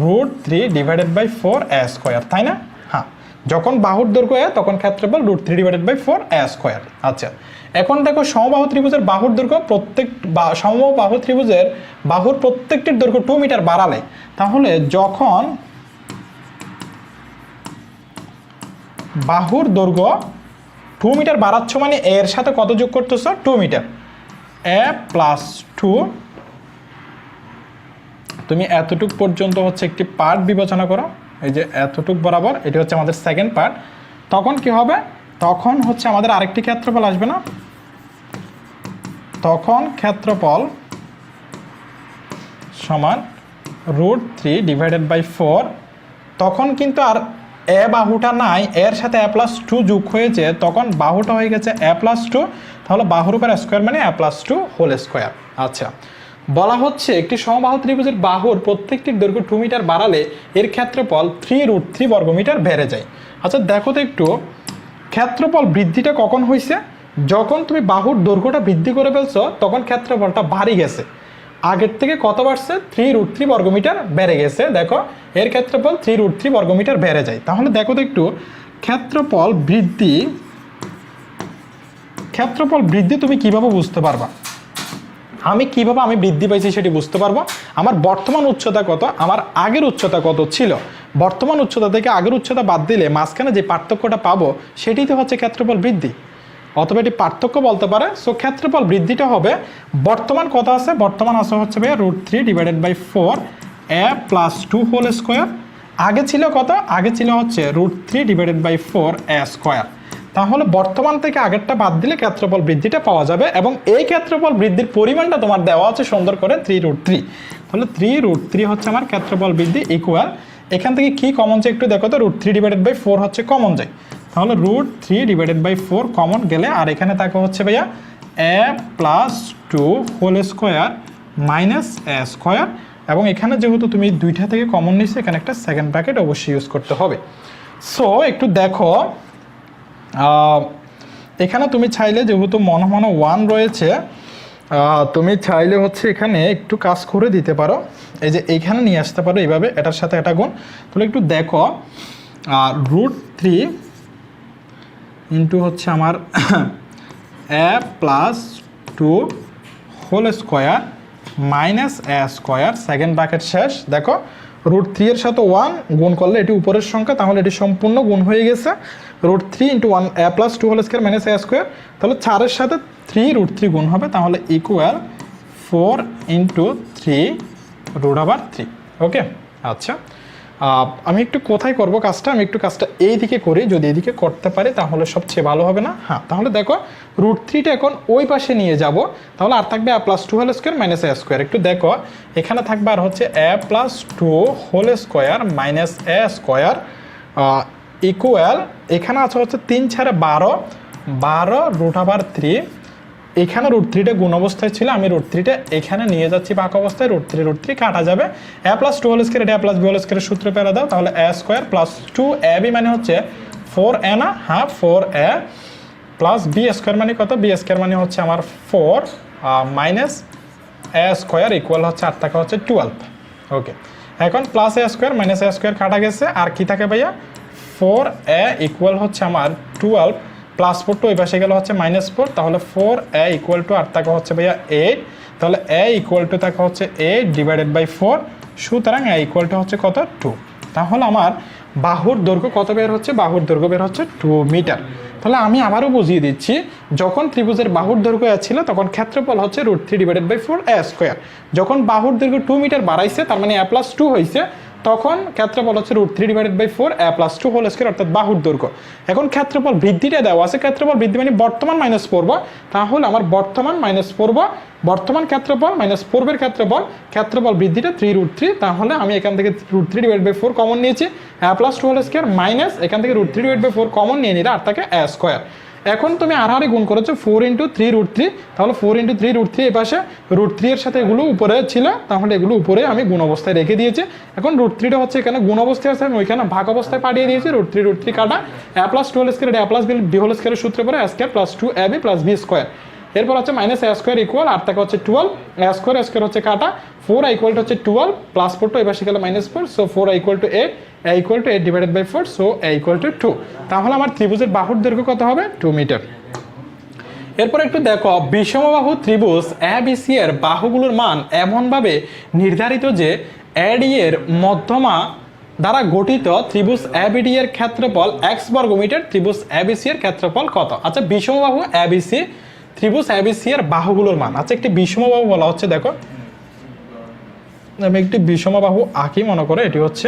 √3/4a², তাই না? হ্যাঁ, যখন বাহুর দৈর্ঘ্য এ, তখন ক্ষেত্রফল √3/4a²। আচ্ছা, এখন দেখো সমবাহু ত্রিভুজের বাহুর দৈর্ঘ্য, সমবাহু ত্রিভুজের বাহুর প্রত্যেকটির দৈর্ঘ্য 2 মিটার বাড়ালে, তাহলে যখন বাহুর দৈর্ঘ্য 2 মিটার বাড়াচ্ছ মানে এর সাথে কত যোগ করতেছো? 2 মিটার। a + 2 তুমি এতটুক পর্যন্ত হচ্ছে একটি পার্ট বিবেচনা করো, এই যে এতটুক বরাবর, এটি হচ্ছে আমাদের সেকেন্ড পার্ট। তখন কি হবে, তখন হচ্ছে আমাদের আরেকটি ক্ষেত্রফল আসবে না, তখন ক্ষেত্রফল সমান √3 ডিভাইডেড বাই 4। তখন কিন্তু আর এ বাহুটা নাই, এর সাথে a+2 যোগ হয়েছে, তখন বাহুটা হয়ে গেছে a+2। তাহলে বাহুর উপর স্কোয়ার মানে a+2 হোল স্কোয়ার। আচ্ছা, বলা হচ্ছে একটি সমবাহু ত্রিভুজের বাহুর প্রত্যেকটির দৈর্ঘ্য 2 মিটার বাড়ালে এর ক্ষেত্রফল 3√3 বর্গমিটার বেড়ে যায়। আচ্ছা দেখো তো একটু, ক্ষেত্রফল বৃদ্ধিটা কখন হয়েছে? যখন তুমি বাহুর দৈর্ঘ্যটা বৃদ্ধি করে ফেলছো তখন ক্ষেত্রফলটা বাড়ি গেছে, আগের থেকে কত বাড়ছে? 3√3 বর্গমিটার বেড়ে গেছে। দেখো এর ক্ষেত্রফল 3√3 বর্গমিটার বেড়ে যায়। তাহলে দেখো তো একটু, ক্ষেত্রফল বৃদ্ধি তুমি কিভাবে বুঝতে পারবা? আমি বৃদ্ধি পাইছি সেটি বুঝতে পারবো। আমার বর্তমান উচ্চতা কত, আমার আগের উচ্চতা কত ছিল, বর্তমান উচ্চতা থেকে আগের উচ্চতা বাদ দিলে মাঝখানে যে পার্থক্যটা পাবো সেটাই তো হচ্ছে ক্ষেত্রফল বৃদ্ধি, অথবা এটি পার্থক্য বলতে পারে। সো ক্ষেত্রফল বৃদ্ধিটা হবে, বর্তমান কত আছে, বর্তমান আছে হচ্ছে ভাইয়া √3 divided by 4 a+2 whole square. আগে ছিল কত, আগে ছিল হচ্ছে √3 ডিভাইডেড বাই 4 a স্কোয়ার। তাহলে বর্তমান থেকে আগেরটা বাদ দিলে ক্ষেত্রফল বৃদ্ধিটা পাওয়া যাবে, এবং এই ক্ষেত্রফল বৃদ্ধির পরিমাণটা তোমার দেওয়া আছে সুন্দর করে 3√3। তাহলে 3√3 হচ্ছে আমার ক্ষেত্রফল বৃদ্ধি ইকুয়াল, এখান থেকে কি কমন যায় একটু দেখো তো, √3 ডিভাইডেড বাই 4 হচ্ছে কমন যায়। তাহলে √3 ডিভাইডেড বাই 4 কমন গেলে, আর এখানে থাকে হচ্ছে ভাইয়া a+2 whole square minus a square, এবং এখানে যেহেতু তুমি দুইটা থেকে কমন নিচ্ছে এখানে একটা সেকেন্ড ব্র্যাকেট অবশ্যই ইউজ করতে হবে। সো একটু দেখো, এখানে তুমি চাইলে যেহেতু মনে 1 রয়েছে, তুমি চাইলে হচ্ছে এখানে একটু কাজ করে দিতে পারো, এই যে এইখানে নিয়ে আসতে পারো এইভাবে, এটার সাথে এটা গুণ। তাহলে একটু দেখো, √3 ইন্টু হচ্ছে আমার a+2 whole square minus a square, second bracket শেষ। দেখো √3 এর সাথে 1 গুণ করলে এটি উপরের সংখ্যা, তাহলে এটি সম্পূর্ণ গুণ হয়ে গেছে। √3 into 1 a+2 whole square minus a square, তাহলে 4-এর সাথে 3√3 গুণ হবে, তাহলে ইকুয়াল 4 ইন্টু 3√3। ওকে, আচ্ছা আমি একটু কোথায় করব কাজটা, আমি একটু কাজটা এই দিকে করি, যদি এইদিকে করতে পারি তাহলে সবচেয়ে ভালো হবে না? হ্যাঁ, তাহলে দেখো √3টা এখন ওই পাশে নিয়ে যাব, তাহলে আর থাকবে a+2 whole square minus a square. একটু দেখো এখানে থাকবে আর হচ্ছে a+2 whole square minus a square equal, এখানে আছে হচ্ছে 3 × 12 এখানে √3টা গুণ অবস্থায় ছিল, আমি √3টা এখানে নিয়ে যাচ্ছি বাঁক অবস্থায়, √3 কাটা যাবে, a+2 হোল স্কোয়ার, এটা a+b হোল স্কোয়ারের সূত্র পেরে দাও, তাহলে a স্কোয়ার প্লাস 2ab মানে হচ্ছে 4a না, হ্যাঁ 4a প্লাস b স্কোয়ার মানে কত, b স্কোয়ার মানে হচ্ছে আমার 4 মাইনাস a স্কোয়ার ইকুয়াল হচ্ছে 8 টাকা হচ্ছে 12। ওকে, এখন plus a square minus a square কাটা গেছে, আর কি থাকে ভাইয়া 4a ইকুয়াল হচ্ছে আমার 12 প্লাস 4 ওই পাশে গেলে হচ্ছে -4, তাহলে 4a ইকুয়াল টু 8 টাকা হচ্ছে ভাইয়া 8, তাহলে a ইকুয়াল টু টাকা হচ্ছে 8 ডিভাইডেড বাই 4, সুতরাং a ইকুয়াল টু হচ্ছে কত 2। তাহলে আমার বাহুর দৈর্ঘ্য কত বের হচ্ছে, বাহুর দৈর্ঘ্য বের হচ্ছে 2 মিটার। তাহলে আমি আবারও বুঝিয়ে দিচ্ছি, যখন ত্রিভুজের বাহুর দৈর্ঘ্য ছিল তখন ক্ষেত্রফল হচ্ছে √3 ডিভাইডেড বাই 4 a স্কোয়ার, যখন বাহুর দৈর্ঘ্য 2 মিটার বাড়াইছে তার মানে a+2 হয়েছে, তখন ক্ষেত্রফল হচ্ছে √3 divided by 4 a+2 whole square, অর্থাৎ বাহুর দৈর্ঘ্য। এখন ক্ষেত্রফল বৃদ্ধিটা দেওয়া আছে, ক্ষেত্রফল বৃদ্ধি মানে বর্তমান মাইনাস পড়ব, তাহলে আমার বর্তমান মাইনাস পড়ব, বর্তমান ক্ষেত্রফল মাইনাস পূর্বের ক্ষেত্রফল বৃদ্ধিটা 3√3, তাহলে আমি এখান থেকে √3 ডিভাইড বাই 4 কমন নিয়েছি, a+2 হোল স্কোয়ার মাইনাস এখান থেকে √3 ডিভাইড বাই 4 কমন নিয়ে নিলে আর থাকে a স্কোয়ার। এখন তুমি আড়াআড়ি গুণ করেছো 4 × 3√3, তাহলে 4 × 3√3 এই পাশে, √3 এর সাথে এগুলো উপরে ছিল, তাহলে এগুলো উপরে আমি গুণ অবস্থায় রেখে দিয়েছি। এখন √3টা হচ্ছে এখানে গুণ অবস্থায় আছে, আমি ওইখানে ভাগ অবস্থায় পাঠিয়ে দিয়েছি, √3 কাটা, a+2 হোল স্কোয়ার, এটা a+b হোল স্কোয়ারের সূত্রে পরে a square plus 2ab plus b square, এরপর হচ্ছে মাইনাস a স্কোয়ার ইকুয়াল, আর টাকা হচ্ছে 12, a স্কোয়ার হচ্ছে কাটা, 4 ইকুয়াল টু হচ্ছে 12 প্লাস 4 তো এই পাশে গেলে -4, so 4 equal to 8, a equal to 8 divided by 4, so a equal to 2। তাহলে আমার ত্রিভুজের বাহুর দৈর্ঘ্য কত হবে, 2 মিটার। এরপর একটু দেখো, বিষমবাহু ত্রিভুজ ABC এর বাহুগুলোর মান এমনভাবে নির্ধারিত যে AD এর মধ্যমা দ্বারা গঠিত ত্রিভুজ ABD এর ক্ষেত্রফল x বর্গমিটার, ত্রিভুজ ABC এর ক্ষেত্রফল কত? আচ্ছা, বিষমবাহু ABC, ত্রিভুজ ABC এর বাহুগুলোর মান, আচ্ছা একটি বিষমবাহু বলা হচ্ছে, দেখো আমি একটি বিষমবাহু আঁকি, মনে করে এটি হচ্ছে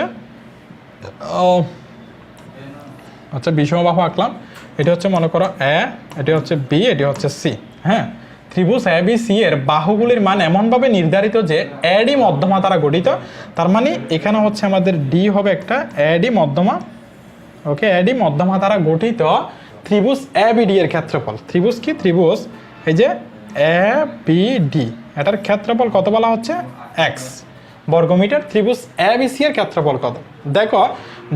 আচ্ছা বিষমবাহু আঁকলাম। এটি হচ্ছে মনে করো এ, এটি হচ্ছে বি, এটি হচ্ছে সি। হ্যাঁ, ত্রিভুজ এ বি সি এর বাহুগুলির মান এমনভাবে নির্ধারিত যে এডি মধ্যমা দ্বারা গঠিত। তার মানে এখানে হচ্ছে আমাদের ডি হবে একটা এডি মধ্যমা। ওকে, এডি মধ্যমা দ্বারা গঠিত ত্রিভুজ এ বি ডি এর ক্ষেত্রফল। ত্রিভুজ কি? ত্রিভুজ এই যে এ বি ডি, এটার ক্ষেত্রফল কত বলা হচ্ছে? এক্স বর্গমিটার। ত্রিভুজ এ বি সি এর ক্ষেত্রফল কত? দেখো,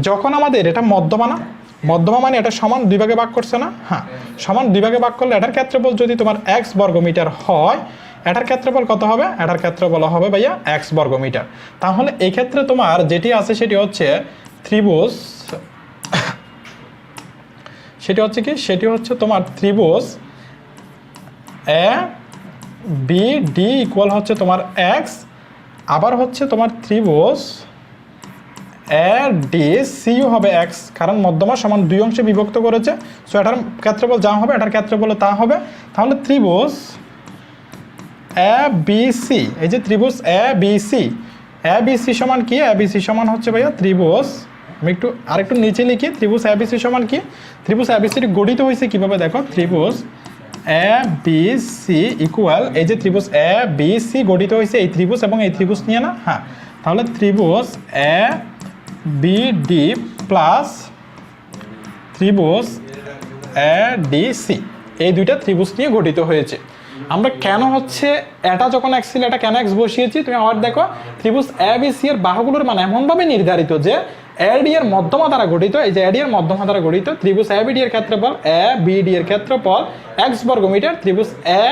যখন আমাদের এটা মধ্যমা না, মধ্যমা মানে এটা সমান দুই ভাগে ভাগ করছে না? হ্যাঁ, সমান দুই ভাগে ভাগ করলে এটার ক্ষেত্রফল যদি তোমার এক্স বর্গমিটার হয়, এটার ক্ষেত্রফল কত হবে? এটার ক্ষেত্রফল হবে ভাইয়া এক্স বর্গমিটার। তাহলে এই ক্ষেত্রে তোমার যেটি আছে সেটি হচ্ছে ত্রিভুজ, সেটি হচ্ছে কি? সেটি হচ্ছে তোমার ত্রিভুজ এ বি ডি ইকুয়াল হচ্ছে তোমার এক্স, আবার হচ্ছে তোমার ত্রিভুজ এ ডি সিও হবে এক্স, কারণ মধ্যমা সমান দুই অংশে বিভক্ত করেছে। সো এটার ক্ষেত্রফল যা হবে এটার ক্ষেত্রফল তা হবে। তাহলে ত্রিভুজ এ বি সি, এই যে ত্রিভুজ A B C, A B C সমান কি? এ বি সি সমান হচ্ছে ভাইয়া ত্রিভুজ, আমি আরেকটু নিচে লিখি, ত্রিভুজ এ বি সি সমান কি? ত্রিভুজ এ বি সি গঠিত হয়েছে কিভাবে দেখো, ত্রিভুজ এ বি সি ইকুয়াল, এই যে ত্রিভুজ এ বি সি গঠিত হয়েছে এই ত্রিভুজ এবং এই ত্রিভুজ নিয়ে না? হ্যাঁ, তাহলে ত্রিভুজ এ বি ডি প্লাস ত্রিভুজ এ ডি সি, এই দুইটা ত্রিভুজ নিয়ে গঠিত হয়েছে। আমরা কেন হচ্ছে এটা যখন এক্স ছিল এটা কেন এক্স বসিয়েছি? তুমি আবার দেখো, ত্রিভুজ এ বি সি এর বাহুগুলোর মান এমনভাবে নির্ধারিত যে এডি এর মধ্যমা দ্বারা গঠিত, এই যে এডি এর মধ্যমা দ্বারা গঠিত ত্রিভুজ এ বি ডি এর ক্ষেত্রফল, এ বি ডি এর ক্ষেত্রফল এক্স বর্গমিটার। ত্রিভুজ এ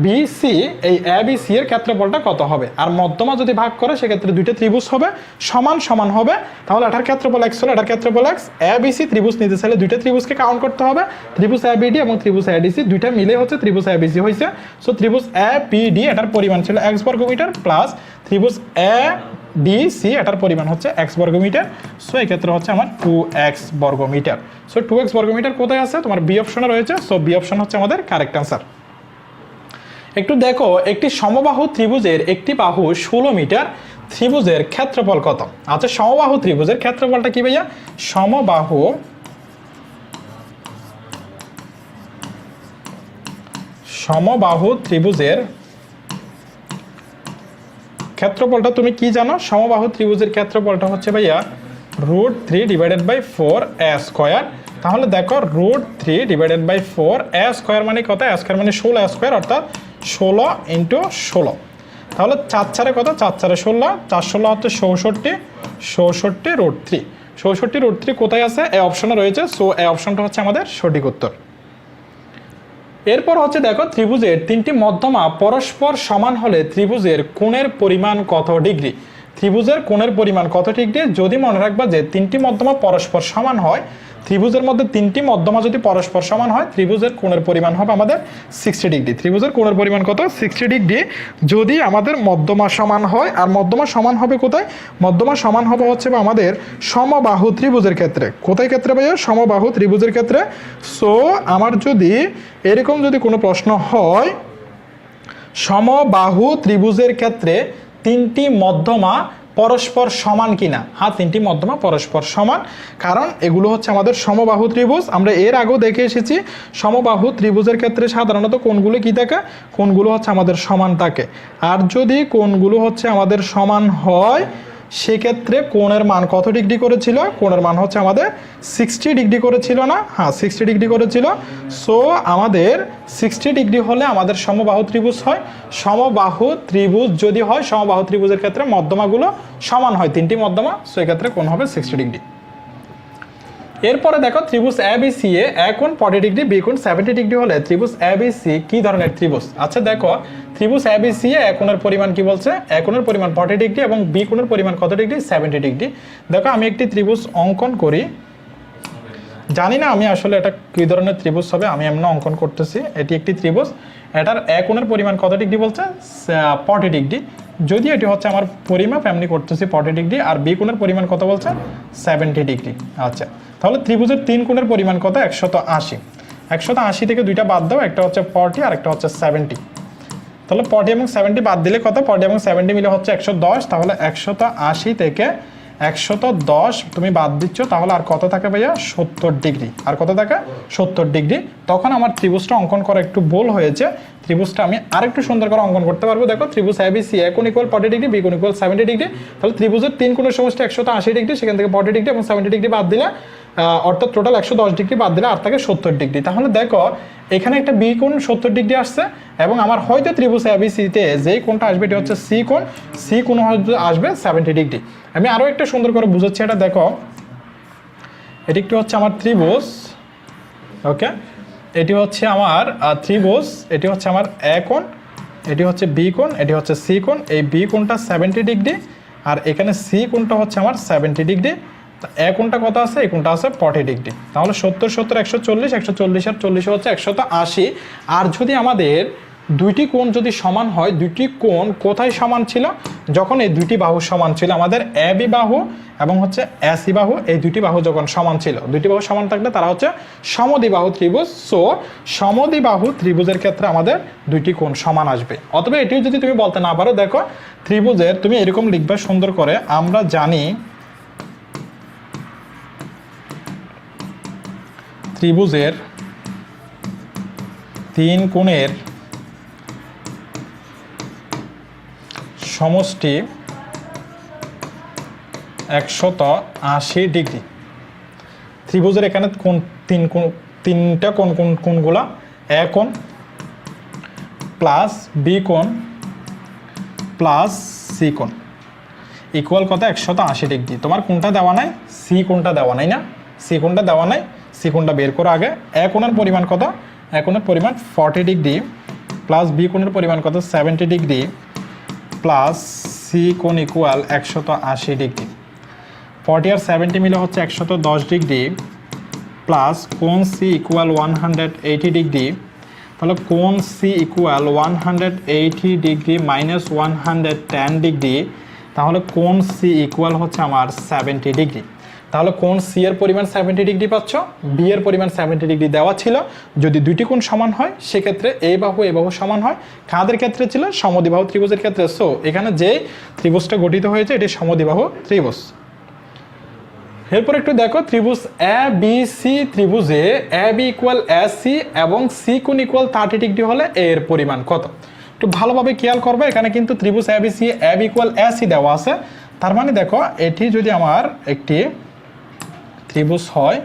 বি সি, এই এ বি সি এর ক্ষেত্রফলটা কত হবে? আর মধ্যমা যদি ভাগ করে সেক্ষেত্রে দুইটা ত্রিভুজ হবে, সমান সমান হবে। তাহলে এটার ক্ষেত্রফল এক্স হলে এটার ক্ষেত্রফল এক্স। এ বি সি ত্রিভুজ নিতে চাইলে দুইটা ত্রিভুজকে কাউন্ট করতে হবে, ত্রিভুজ এ বি ডি এবং ত্রিভুজ এ ডি সি, দুইটা মিলে হচ্ছে ত্রিভুজ এ বি সি হয়েছে। সো ত্রিভুজ এ বি ডি এটার পরিমাণ ছিল এক্স বর্গমিটার প্লাস ত্রিভুজ এ ডি সি এটার পরিমাণ হচ্ছে এক্স বর্গমিটার। সো এই ক্ষেত্রে হচ্ছে আমার 2x বর্গমিটার। সো 2x বর্গমিটার কোথায় আছে? তোমার বি অপশনে রয়েছে। সো বি অপশন হচ্ছে আমাদের কারেক্ট আনসার। একটু দেখো, একটি সমবাহু ত্রিভুজের একটি বাহু 16 মিটার, ত্রিভুজের ক্ষেত্রফল কত? আচ্ছা, সমবাহু ত্রিভুজের ক্ষেত্রফলটা কি ভাইয়া? সমবাহু ত্রিভুজের ক্ষেত্রফলটা তুমি কি জানো? সমবাহু ত্রিভুজের ক্ষেত্রফলটা হচ্ছে ভাইয়া √3/4 a²। তাহলে দেখো, √3/4 a² মানে কত? a² মানে 16 a², অর্থাৎ 16 × 16। তাহলে 4 কত? 4 16, 4 16 হচ্ছে 64, 64 √3। 64 √3 কোথায় আছে? এ অপশনে রয়েছে। সো এ অপশনটা হচ্ছে আমাদের সঠিক উত্তর। এরপর হচ্ছে দেখো, ত্রিভুজের তিনটি মধ্যমা পরস্পর সমান হলে ত্রিভুজের কোণের পরিমাণ কত ডিগ্রি? ত্রিভুজের কোণের পরিমাণ কত ডিগ্রি? যদি মনে রাখবা যে তিনটি মধ্যমা পরস্পর সমান হয়, ত্রিভুজের মধ্যে তিনটি মধ্যমা যদি পরস্পর সমান হয়, ত্রিভুজের কোণের পরিমাণ হবে আমাদের 60 ডিগ্রি। ত্রিভুজের কোণের পরিমাণ কত? 60 ডিগ্রি যদি আমাদের মধ্যমা সমান হয়। আর মধ্যমা সমান হবে কোথায়? মধ্যমা সমান হবে হচ্ছে বা আমাদের সমবাহু ত্রিভুজের ক্ষেত্রে। কোথায় ক্ষেত্রে ভাইয়া? সমবাহু ত্রিভুজের ক্ষেত্রে। সো আমার যদি এরকম যদি কোনো প্রশ্ন হয়, সমবাহু ত্রিভুজের ক্ষেত্রে তিনটি মধ্যমা পরস্পর সমান কিনা? হ্যাঁ, তিনটি মধ্যমা পরস্পর সমান, কারণ এগুলো হচ্ছে আমাদের সমবাহু ত্রিভুজ। আমরা এর আগেও দেখে এসেছি সমবাহু ত্রিভুজের ক্ষেত্রে সাধারণত কোণগুলো কি থাকে? কোণগুলো হচ্ছে আমাদের সমান থাকে। আর যদি কোণগুলো হচ্ছে আমাদের সমান হয়, সেক্ষেত্রে কোণের মান কত ডিগ্রি করেছিল? কোণের মান হচ্ছে আমাদের 60 ডিগ্রি করেছিল না? হ্যাঁ, 60 ডিগ্রি করেছিল। সো আমাদের 60 ডিগ্রি হলে আমাদের সমবাহু ত্রিভুজ হয়। সমবাহু ত্রিভুজ যদি হয়, সমবাহু ত্রিভুজের ক্ষেত্রে মধ্যমাগুলো সমান হয়, তিনটি মধ্যমা। সো এক্ষেত্রে কোণ হবে 60 ডিগ্রি। এরপরে দেখো, ত্রিভুজ এ বি সি এ কোণ 40 ডিগ্রি, বি কোণ 70 ডিগ্রি হলে ত্রিভুজ এ বি সি কি ধরনের ত্রিভুজ? আচ্ছা দেখো, ত্রিভুজ এ বি সি এ কোণের পরিমাণ কি বলছে? কোণের পরিমাণ 40 ডিগ্রি এবং বি কোণের পরিমাণ কত ডিগ্রি? 70 ডিগ্রি। দেখো, আমি একটি ত্রিভুজ অঙ্কন করি। জানি না আমি আসলে এটা কি ধরনের ত্রিভুজ হবে, আমি এমন অঙ্কন করতেছি। এটি একটি ত্রিভুজ, এটার কোণের পরিমাণ কত ডিগ্রি বলছে? 40 ডিগ্রি। যদি এটি হচ্ছে আমার পরিমাপ এমনি করতেছি 40 ডিগ্রি, আর বি কোণের পরিমাণ কত বলছে? 70 ডিগ্রি। আচ্ছা, তাহলে ত্রিভুজের তিন কোণের পরিমাণ কত? 180। 180 থেকে দুইটা বাদ দাও, একটা হচ্ছে 40 আর একটা হচ্ছে 70। তাহলে 40 এবং 70 বাদ দিলে কত, 40 এবং 70 মিলে হচ্ছে 110, তাহলে 180 থেকে 110 তুমি বাদ দিচ্ছ, তাহলে আর কত থাকে ভাইয়া, 70 ডিগ্রি। আর কত থাকে, 70 ডিগ্রি। তখন আমার ত্রিভুজটা অঙ্কন করা একটু ভুল হয়েছে, ত্রিভুজটা আমি আরেকটু সুন্দর করে অঙ্কন করতে পারবো। দেখো ত্রিভুজ ABC, A কোণ ইকুয়াল 40 ডিগ্রি, B কোণ ইকুয়াল 70 ডিগ্রি। তাহলে ত্রিভুজের 3 কোণের সমষ্টি 180 ডিগ্রি, সেখান থেকে 40 ডিগ্রি এবং 70 ডিগ্রি বাদ দিলে অর্থাৎ টোটাল 110 ডিগ্রি বাদ দিলে আর থাকে 70 ডিগ্রি। তাহলে দেখো এখানে একটা বি কোণ 70 ডিগ্রি আসছে, এবং আমার হয়তো ত্রিভুজ ABCতে যেই কোণটা আসবে এটি হচ্ছে সি কোণ, সি কোণ হয়তো আসবে 70 ডিগ্রি। আমি আরও একটা সুন্দর করে বুঝাচ্ছি, এটা দেখো এটি একটু হচ্ছে আমার ত্রিভুজ, ওকে, এটি হচ্ছে আমার ত্রিভুজ, এটি হচ্ছে আমার এ কোণ, এটি হচ্ছে বি কোণ, এটি হচ্ছে সি কোণ। এই বি কোণটা 70 ডিগ্রি, আর এখানে সি কোণটা হচ্ছে আমার 70 ডিগ্রি। এ কোণটা কত আছে, এই কোণটা আছে 40 ডিগ্রি। তাহলে 70 70 140, 140 আর 40 হচ্ছে 180। আর যদি আমাদের দুইটি কোণ যদি সমান হয়, দুইটি কোণ কোথায় সমান ছিল, যখন এই দুইটি বাহু সমান ছিল, আমাদের এবি বাহু এবং হচ্ছে এসি বাহু, এই দুইটি বাহু যখন সমান ছিল, দুইটি বাহু সমান থাকলে তারা হচ্ছে সমদ্বিবাহু ত্রিভুজ। সো সমদ্বিবাহু ত্রিভুজের ক্ষেত্রে আমাদের দুইটি কোণ সমান আসবে। অথবা এটিও যদি তুমি বলতে না পারো, দেখো ত্রিভুজের তুমি এরকম লিখবে সুন্দর করে, আমরা জানি ত্রিভুজের 3 কোণের সমষ্টি 180 ডিগ্রি। ত্রিভুজের এখানে কোণ তিনটা কোণগুলা, এ কোণ প্লাস বি কোণ প্লাস সি কোণ ইকুয়াল কত, 180 ডিগ্রি। তোমার কোণটা দেওয়া নাই, সি কোণটা দেওয়া নাই না, সি কোণটা দেওয়া নাই, সি কোণটা বের করো আগে। এ কোণের পরিমাণ কত, এ কোণের পরিমাণ 40 ডিগ্রি প্লাস বি কোণের পরিমাণ কত, 70 ডিগ্রি প্লাস সি কোণ ইকুয়াল 180 ডিগ্রি। 40 আর 70 মিলে হচ্ছে 110 ডিগ্রি প্লাস কোণ সি ইকুয়াল 180 ডিগ্রি। তাহলে কোণ C equal 180 degree minus 110 degree, তাহলে কোণ সি ইকুয়াল হচ্ছে আমার 70 ডিগ্রি। তাহলে কোণ সি এর পরিমাণ 70 ডিগ্রি পাচ্ছ, বি এর পরিমাণ 70 ডিগ্রি দেওয়া ছিল। যদি দুইটি কোণ সমান হয় সেক্ষেত্রে এই বাহু সমান হয়। কাদের ক্ষেত্রে ছিল, সমদ্বিবাহু ত্রিভুজের ক্ষেত্রে। সো এখানে যে ত্রিভুজটা গঠিত হয়েছে এটি সমদ্বিবাহু ত্রিভুজ। এরপর একটু দেখো ত্রিভুজ A B C ত্রিভুজে A B equal AC এবং সি কোণ ইকুয়াল 30 ডিগ্রি হলে এর পরিমাণ কত। একটু ভালোভাবে খেয়াল করবে, এখানে কিন্তু ত্রিভুজ A B C, A B equal AC দেওয়া আছে। তার মানে দেখো এটি যদি আমার একটি ত্রিভুজ হয়,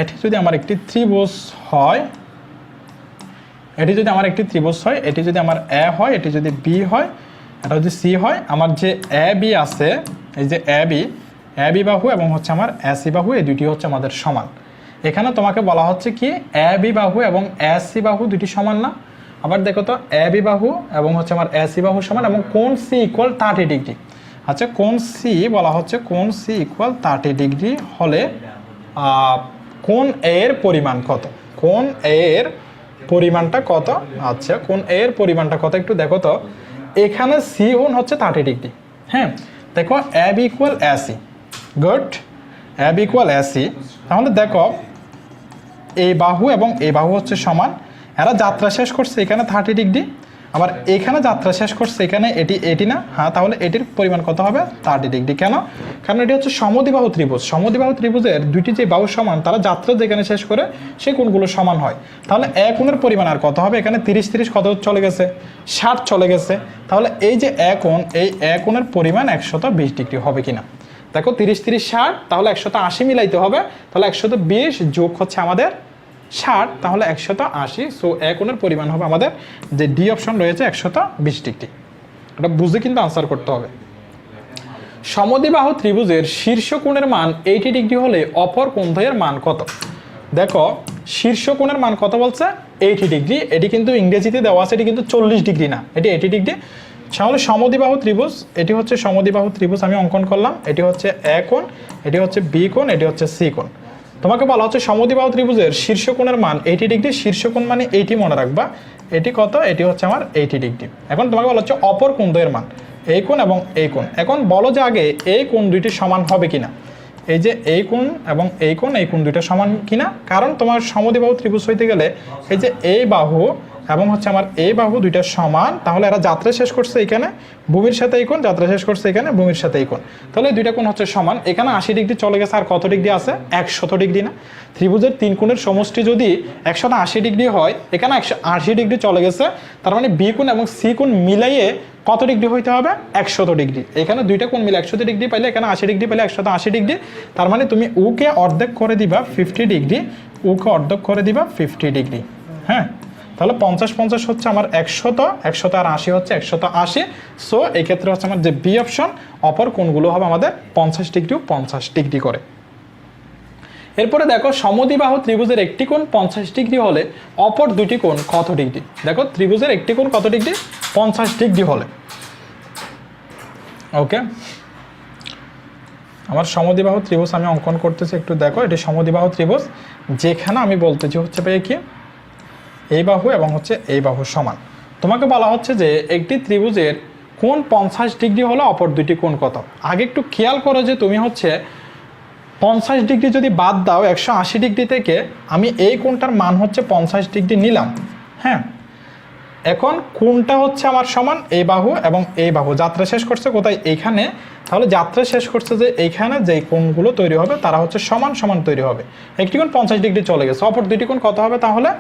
এটি যদি আমার একটি ত্রিভুজ হয়, এটি যদি আমার একটি ত্রিভুজ হয়, এটি যদি আমার এ হয়, এটি যদি বি হয়, এটা যদি সি হয়, আমার যে এ বি আছে, এই যে এ বি বাহু এবং হচ্ছে আমার এসি বাহু, এই দুটি হচ্ছে আমাদের সমান। এখানে তোমাকে বলা হচ্ছে কি, এ বি বাহু এবং এসি বাহু দুটি সমান না। আবার দেখো তো, এ বি বাহু এবং হচ্ছে আমার এসি বাহু সমান, এবং কোণ সি ইকুয়াল 30 ডিগ্রি। আচ্ছা, কোণ সি বলা হচ্ছে, কোণ সি ইকুয়াল 30 ডিগ্রি হলে কোণ এর পরিমাণ কত, কোণ এর পরিমাণটা কত। আচ্ছা, কোণ এর পরিমাণটা কত একটু দেখো তো। এখানে সি কোণ হচ্ছে 30 ডিগ্রি। হ্যাঁ, দেখো A B equal AC, good, A B equal AC. তাহলে দেখো এই বাহু এবং এই বাহু হচ্ছে সমান, এরা যাত্রা শেষ করছে এখানে 30 ডিগ্রি, আবার এখানে যাত্রা শেষ করছে এখানে এটি না। হ্যাঁ, তাহলে এটির পরিমাণ কত হবে, 30 ডিগ্রি। কেন, কারণ এটি হচ্ছে সমদ্বিবাহু ত্রিভুজ। সমদ্বিবাহু ত্রিভুজের দুইটি যে বাহু সমান, তারা যাত্রা যেখানে শেষ করে সেই কোণগুলো সমান হয়। তাহলে এ কোণের পরিমাণ আর কত হবে, এখানে 30 কত চলে গেছে, 60 চলে গেছে। তাহলে এই যে এ কোণ, এই এ কোণের পরিমাণ 120 ডিগ্রি হবে কিনা। দেখো 30 60, তাহলে 180 মিলাইতে হবে। তাহলে 120 যোগ হচ্ছে আমাদের 60, তাহলে 180। সো এ কোণের পরিমাণ হবে আমাদের, যে ডি অপশন রয়েছে, 120 ডিগ্রি। এটা বুঝে কিন্তু আনসার করতে হবে। সমদ্বিবাহু ত্রিভুজের শীর্ষ কোণের মান 80 ডিগ্রি হলে অপর কোণদ্বয়ের মান কত। দেখো শীর্ষ কোণের মান কত বলছে, 80 ডিগ্রি। এটি কিন্তু ইংরেজিতে দেওয়া আছে, এটি কিন্তু 40 ডিগ্রি না, এটি 80 ডিগ্রি। তাহলে সমদ্বিবাহু ত্রিভুজ, এটি হচ্ছে সমদ্বিবাহু ত্রিভুজ, আমি অঙ্কন করলাম। এটি হচ্ছে এ কোণ, এটি হচ্ছে বি কোণ, এটি হচ্ছে সি কোণ। তোমাকে বলা হচ্ছে সমদ্বিবাহু ত্রিভুজের শীর্ষ কোণের মান 80 ডিগ্রি। শীর্ষ কোণ মানে 80 মনে রাখবা। এটি কত, এটি হচ্ছে আমার 80 ডিগ্রি। এখন তোমাকে বলা হচ্ছে অপর কোণদ্বয়ের মান, এই কোণ এবং এই কোণ। এখন বলো যে আগে এই কোণ দুইটি সমান হবে কিনা। এই যে এই কোণ এবং এই কোণ দুইটা সমান কিনা, কারণ তোমার সমদ্বিবাহু ত্রিভুজ হইতে গেলে এই যে এই বাহু এবং হচ্ছে আমার এই বাহু দুইটা সমান, তাহলে এরা যাত্রা শেষ করছে এখানে, ভূমির সাথে এই কোণ, যাত্রা শেষ করছে এখানে, ভূমির সাথে এই কোণ, তাহলে এই দুইটা কোণ হচ্ছে সমান। এখানে 80 ডিগ্রি চলে গেছে, আর কত ডিগ্রি আছে? 100 ডিগ্রি না? ত্রিভুজের তিন কোণের সমষ্টি যদি 180 ডিগ্রি হয়, এখানে 180 ডিগ্রি চলে গেছে, তার মানে বি কোণ এবং সি কোণ মিলাইয়ে কত ডিগ্রি হইতে হবে? 100 ডিগ্রি। এখানে দুইটা কোণ মিলে 100 ডিগ্রি পাইলে, এখানে 80 ডিগ্রি পাইলে 180 ডিগ্রি, তার মানে তুমি ওকে অর্ধেক করে দিবা 50 ডিগ্রি, ওকে অর্ধেক করে দিবা 50 ডিগ্রি। হ্যাঁ, তাহলে 50-50 হচ্ছে আমার 100, 100 আর 80 হচ্ছে 180। সো এই ক্ষেত্রে হচ্ছে আমার যে বি অপশন, অপর কোণগুলো হবে আমাদের 50 ডিগ্রি 50 ডিগ্রি করে। এরপরে দেখো সমদ্বিবাহু ত্রিভুজের একটি কোণ 50 ডিগ্রি হলে অপর দুটি কোণ কত ডিগ্রি? দেখো ত্রিভুজের একটি কোণ কত ডিগ্রি? 50 ডিগ্রি হলে। ওকে, আমার সমদ্বিবাহু ত্রিভুজ আমি অঙ্কন করতেছি, একটু দেখো। এটি সমদ্বিবাহু ত্রিভুজ, যেখানে আমি বলতেছি হচ্ছে ভাই কি এই বাহু এবং হচ্ছে এই বাহু সমান। তোমাকে বলা হচ্ছে যে একটি ত্রিভুজের কোণ 50 ডিগ্রি হলে অপর দুটি কোণ কত? আগে একটু খেয়াল করো যে তুমি হচ্ছে 50 ডিগ্রি যদি বাদ দাও 180 ডিগ্রি থেকে, আমি এই কোণটার মান হচ্ছে 50 ডিগ্রি নিলাম। হ্যাঁ, এখন কোণটা হচ্ছে আমার সমান এই বাহু এবং এই বাহু, যাত্রা শেষ করছে কোথায়? এইখানে। তাহলে যাত্রা শেষ করছে যে এইখানে যে কোণগুলো তৈরি হবে তারা হচ্ছে সমান সমান তৈরি হবে। একটি কোণ 50 ডিগ্রি চলে গেছে, অপর দুটি কোণ কত হবে? তাহলে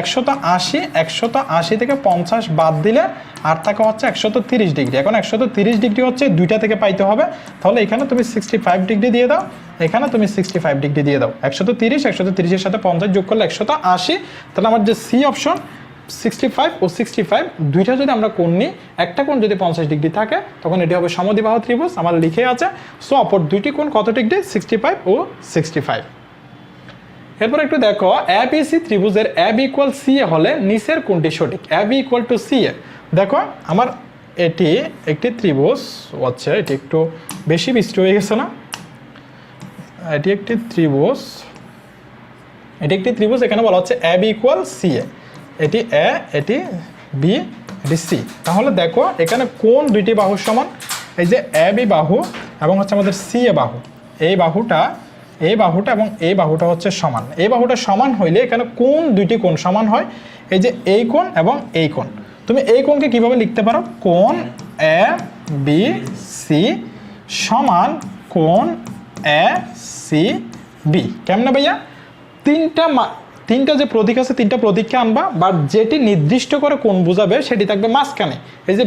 180 থেকে 50 বাদ দিলে আর থাকে হচ্ছে 130 ডিগ্রি। এখন 130 ডিগ্রি হচ্ছে দুইটা থেকে পাইতে হবে, তাহলে এখানে তুমি 65 ডিগ্রি দিয়ে দাও, এখানে তুমি 65 ডিগ্রি দিয়ে দাও। 130-130-এর সাথে 50 যোগ করলে 180, তাহলে আমার যে সি অপশন 65 ও 65 দুইটা যদি আমরা কোণ নিই, একটা কোণ যদি 50 ডিগ্রি থাকে তখন এটি হবে সমদ্বিবাহু ত্রিভুজ, আমার লিখে আছে। সো অপর দুইটি কোণ কত ডিগ্রি? 65 ও 65। এরপর একটু দেখো, এবিসি ত্রিভুজের AB = CA হলে নিচের কোণটি সঠিক? AB = CA, দেখো আমার এটি একটি ত্রিভুজ হচ্ছে, এটি একটু বেশি বৃষ্টি হয়ে গেছে না? এটি একটি ত্রিভুজ, এখানে বলা হচ্ছে AB = CA, এটি এ, এটি বি, এটি সি। তাহলে দেখো এখানে কোন দুইটি বাহু সমান? এই যে এ বি বাহু এবং হচ্ছে আমাদের সি এ বাহু, এই বাহুটা এবং এই বাহুটা হচ্ছে সমান। এই বাহুটা সমান হইলে এখানে কোন দুইটি কোণ সমান হয়? এই যে এই কোণ এবং এই কোণ। তুমি এই কোণকে কিভাবে লিখতে পারো? কোণ এ বি সি সমান কোণ এ সি বি। কেমনে ভাইয়া? তিনটা যে প্রতীক আছে, তিনটা প্রতীককে আনবা, বা যেটি নির্দিষ্ট করে কোণ বোঝাবে সেটি থাকবে মাঝখানে। এই যে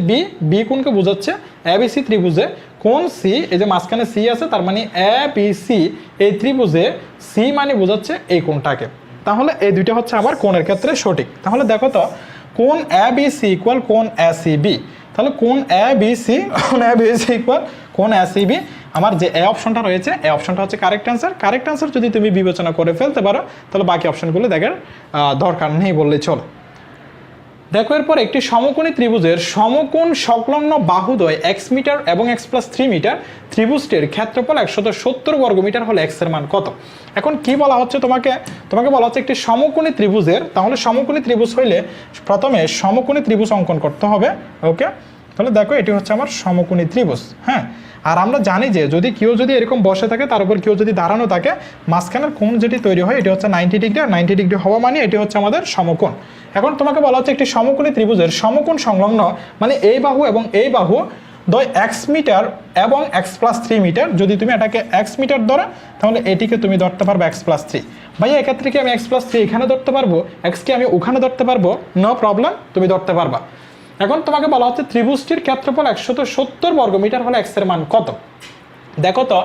বি কোণকে বোঝাচ্ছে এবিসি ত্রিভুজে কোণ সি, এই যে মাঝখানে সি আছে, তার মানে এ বি সি এই ত্রিভুজে সি মানে বোঝাচ্ছে এই কোণটাকে। তাহলে এই দুইটা হচ্ছে আমার কোণের ক্ষেত্রে সঠিক। তাহলে দেখো তো, কোণ এ বি সি ইকুয়াল কোণ এ সি বি। তাহলে কোণ এ বি সি ইকুয়াল কোণ এ সি বি। আমার যে এ অপশনটা রয়েছে, এই অপশনটা হচ্ছে কারেক্ট অ্যান্সার। যদি তুমি বিবেচনা করে ফেলতে পারো তাহলে বাকি অপশনগুলো দেখার দরকার নেই বললেই চলে। দেখো এরপর একটি সমকোণী ত্রিভুজের সমকোণ সংলগ্ন বাহুদ্বয় x মিটার এবং x+3 মিটার, ত্রিভুজটির ক্ষেত্রফল 170 বর্গমিটার হলে x এর মান কত? এখন কি বলা হচ্ছে তোমাকে বলা হচ্ছে একটি সমকোণী ত্রিভুজের, তাহলে সমকোণী ত্রিভুজ হইলে প্রথমে সমকোণী ত্রিভুজ অঙ্কন করতে হবে। ওকে, তাহলে দেখো এটি হচ্ছে আমার সমকোণী ত্রিভুজ। হ্যাঁ, আর আমরা জানি যে কেউ যদি এরকম বসে থাকে, তার উপর কেউ যদি দাঁড়ানো থাকে, মাঝখানের কোণ যেটি তৈরি হয় এটি হচ্ছে 90 ডিগ্রি, আর 90 ডিগ্রি হওয়া মানে এটি হচ্ছে আমাদের সমকোণ। এখন তোমাকে বলা হচ্ছে একটি সমকোণী ত্রিভুজের সমকোণ সংলগ্ন, মানে এই বাহু এবং এই বাহু দ্বয় x মিটার এবং x+3 মিটার। যদি তুমি এটাকে x মিটার ধরো, তাহলে এটিকে তুমি ধরতে পারবে x+3। ভাইয়া এক্ষেত্রে কি আমি x+3 এখানে ধরতে পারবো, x কে আমি ওখানে ধরতে পারবো? নো প্রবলেম, তুমি ধরতে পারবা। এখন তোমাকে বলা হচ্ছে ত্রিভুজটির ক্ষেত্রফল 170 বর্গমিটার হলে x এর মান কত? দেখো তো,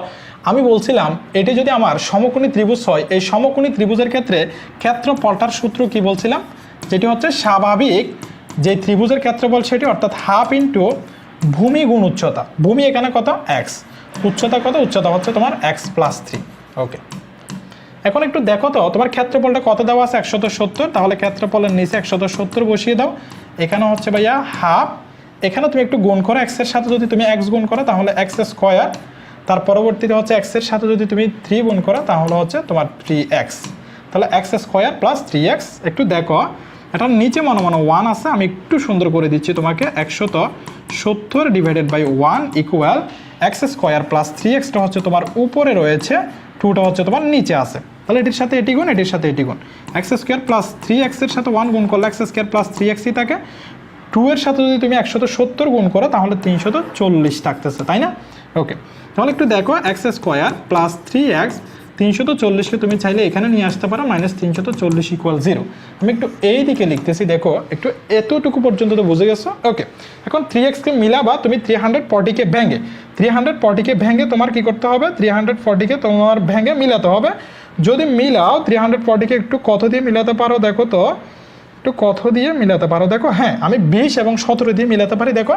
আমি বলছিলাম এটি যদি আমার সমকোণী ত্রিভুজ হয়, এই সমকোণী ত্রিভুজের ক্ষেত্রে ক্ষেত্রফলটার সূত্র কি বলছিলাম? যেটি হচ্ছে স্বাভাবিক যে ত্রিভুজের ক্ষেত্রফল সেটি, অর্থাৎ হাফ ইন্টু ভূমি গুণ উচ্চতা। ভূমি এখানে কত? x, উচ্চতা কত? উচ্চতা হচ্ছে তোমার x+3। ওকে, এখন একটু দেখো তো, তোমার ক্ষেত্রফলটা কত দেওয়া আছে? 170। তাহলে ক্ষেত্রফলের নিচে 170 বসিয়ে দাও। এখানে হচ্ছে ভাইয়া হাফ, এখানে তুমি একটু গুণ করো, x এর সাথে যদি তুমি x গুণ করো তাহলে x², তার পরবর্তীতে হচ্ছে x এর সাথে যদি তুমি 3 গুণ করো তাহলে হচ্ছে তোমার 3x, তাহলে x² + 3x। একটু দেখো, এটার নিচে মনে 1 আছে, আমি একটু সুন্দর করে দিচ্ছি তোমাকে। 170 / 1 ইকুয়াল x² + 3x টা হচ্ছে তোমার উপরে রয়েছে, 2টা হচ্ছে তোমার নিচে আছে। তাহলে এটির সাথে এটি গুণ, এটির সাথে এটি গুণ। এক্স স্কোয়ার প্লাস 3x এর সাথে 1 গুণ করলে এক্স স্কোয়ার প্লাস 3xই থাকে। 2 এর সাথে যদি তুমি 170 গুণ করো তাহলে 340 থাকতেছে, তাই না? ওকে, তাহলে একটু দেখো এক্স স্কোয়ার প্লাস 3x 340কে তুমি চাইলে এখানে নিয়ে আসতে পারো, -340 = 0। আমি একটু এই দিকে লিখতেছি, দেখো একটু এতটুকু পর্যন্ত তো বুঝে গেছো। ওকে, এখন 3x-কে মিলাবা তুমি 340-কে ভেঙে। 340-কে ভেঙে তোমার কি করতে হবে? 340-কে তোমার ভেঙে মিলাতে হবে। যদি মিলাও 340-কে একটু কত দিয়ে মিলাতে পারো দেখো তো, একটু কত দিয়ে মিলাতে পারো দেখো। হ্যাঁ, আমি 20 এবং 17 দিয়ে মিলাতে পারি। দেখো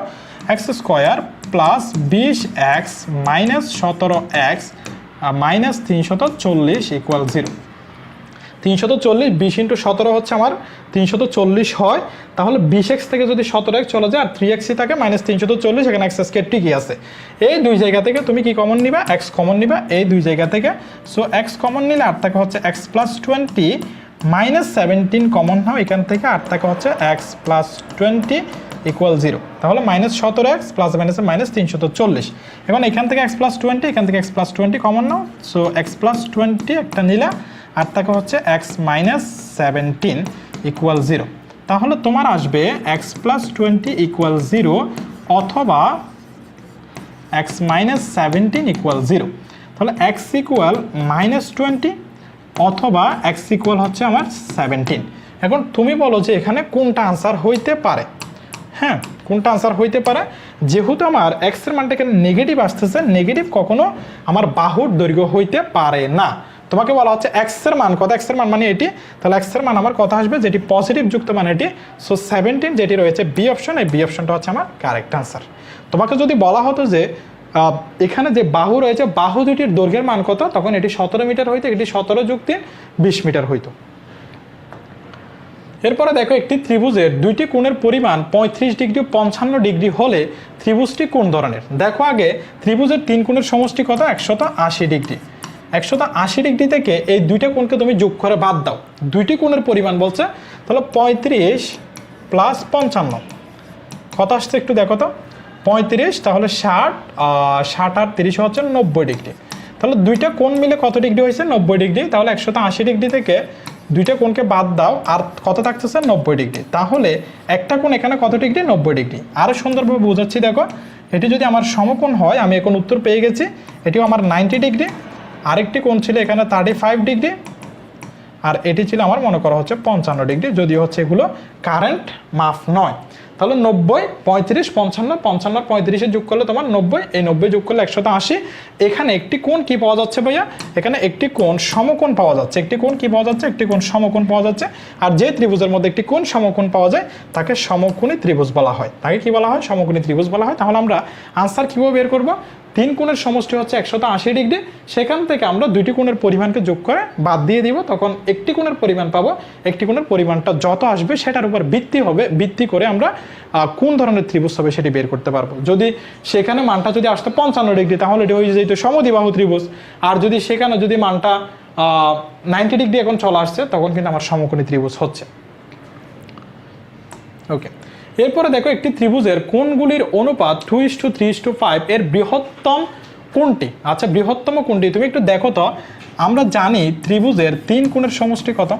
x square plus 20x minus 17x minus 340 = 0। 340 20 × 17 হচ্ছে আমার 340 হয়। তাহলে 20x থেকে যদি 17x চলে যায় আর 3xই থাকে -340, এখানে x স্কয়ার ঠিকই আছে। এই দুই জায়গা থেকে তুমি কি কমন নিবা? x কমন নিবা এই দুই জায়গা থেকে। সো x কমন নিলে আর থাকে হচ্ছে x + 20 -17 কমন নাও এখান থেকে, আর থাকে হচ্ছে x + 20 = 0। তাহলে -17x প্লাস মাইনাসে -340। এখন এখান থেকে x + 20, এখান থেকে x + 20 কমন নাও। সো x + 20 একটা নিলা, আর থাকে হচ্ছে x - 17 = 0। তাহলে তোমার আসবে x + 20 = 0 অথবা x - 17 = 0। তাহলে x = -20 অথবা x হচ্ছে আমার 17। এখন তুমি বলো যে এখানে কোনটা আনসার হইতে পারে? হ্যাঁ, কোনটা আনসার হইতে পারে? যেহেতু আমার x এর মানটা এখানে নেগেটিভ আসতেছে, নেগেটিভ কখনো আমার বাহুর দৈর্ঘ্য হইতে পারে না। তোমাকে বলা হচ্ছে x এর মান কত? x এর মান মানে এটি, তাহলে x এর মান আমার কত আসবে? যেটি পজিটিভ যুক্ত মানে এটি। সো 17 যেটি রয়েছে বি অপশন, এই বি অপশনটা হচ্ছে আমার কারেক্ট আনসার। তোমাকে যদি বলা হতো যে এখানে যে বাহু রয়েছে, বাহু দুটির দৈর্ঘ্যের মান কত, তখন এটি 17 মিটার হইতো, এটি 17 + 3 20 মিটার হইতো। এরপরে দেখো একটি ত্রিভুজের দুইটি কোণের পরিমাণ 35 ডিগ্রি 55 ডিগ্রি হলে ত্রিভুজটি কোন ধরনের? দেখো আগে ত্রিভুজের তিন কোণের সমষ্টি কত? 180 ডিগ্রি। 180 ডিগ্রি থেকে এই দুইটা কোণকে তুমি যোগ করে বাদ দাও। দুইটি কোণের পরিমাণ বলছে, তাহলে 35 + 55 কত আসছে একটু দেখো তো। 35 তাহলে 60, 60 আর 30 হচ্ছে 90 ডিগ্রি। তাহলে দুইটা কোণ মিলে কত ডিগ্রি হয়েছে? 90 ডিগ্রি। তাহলে 180 ডিগ্রি থেকে দুইটা কোণকে বাদ দাও, আর কত থাকতেছে? 90 ডিগ্রি। তাহলে একটা কোণ এখানে কত ডিগ্রি? 90 ডিগ্রি। আরও সুন্দরভাবে বোঝাচ্ছি দেখো, এটি যদি আমার সমকোণ হয়, আমি এখন উত্তর পেয়ে গেছি, এটিও আমার 90 ডিগ্রি। আরেকটি কোণ ছিল এখানে 35 ডিগ্রি, আর এটি ছিল আমার মনে করা হচ্ছে 55 ডিগ্রি, যদিও হচ্ছে এগুলো কারেন্ট মাপ নয়। তাহলে 90, 35, 55, 55 আর 35 যোগ করলে তোমার 90, এই 90 যোগ করলে 180। এখানে একটি কোণ কি পাওয়া যাচ্ছে ভাইয়া? এখানে একটি কোণ সমকোণ পাওয়া যাচ্ছে। একটি কোণ কি পাওয়া যাচ্ছে? একটি কোণ সমকোণ পাওয়া যাচ্ছে। আর যে ত্রিভুজের মধ্যে একটি কোণ সমকোণ পাওয়া যায় তাকে সমকোণী ত্রিভুজ বলা হয়। তাকে কি বলা হয়? সমকোণী ত্রিভুজ বলা হয়। তাহলে আমরা আনসার কিভাবে বের করব? তিন কোণের সমষ্টি হচ্ছে 180 ডিগ্রি, সেখান থেকে আমরা দুইটি কোণের পরিমাণকে যোগ করে বাদ দিয়ে দিব, তখন একটি কোণের পরিমাণ পাবো। একটি কোণের পরিমাণটা যত আসবে সেটার উপর ভিত্তি করে আমরা কোন ধরনের ত্রিভুজ হবে সেটি বের করতে পারবো। যদি সেখানে মানটা যদি আসতো 55 ডিগ্রি, তাহলে এটি হয়ে যেত সমদ্বিবাহু ত্রিভুজ। আর যদি সেখানে যদি মানটা 90 ডিগ্রি এখন চলে আসছে, তখন কিন্তু আমার সমকোণী ত্রিভুজ হচ্ছে। ওকে, এরপরে দেখো একটি ত্রিভুজের কোণগুলির অনুপাত 2:3:5 এর বৃহত্তম কোণটি? আচ্ছা, বৃহত্তম কোণটি তুমি একটু দেখো তো। আমরা জানি ত্রিভুজের তিন কোণের সমষ্টি কত?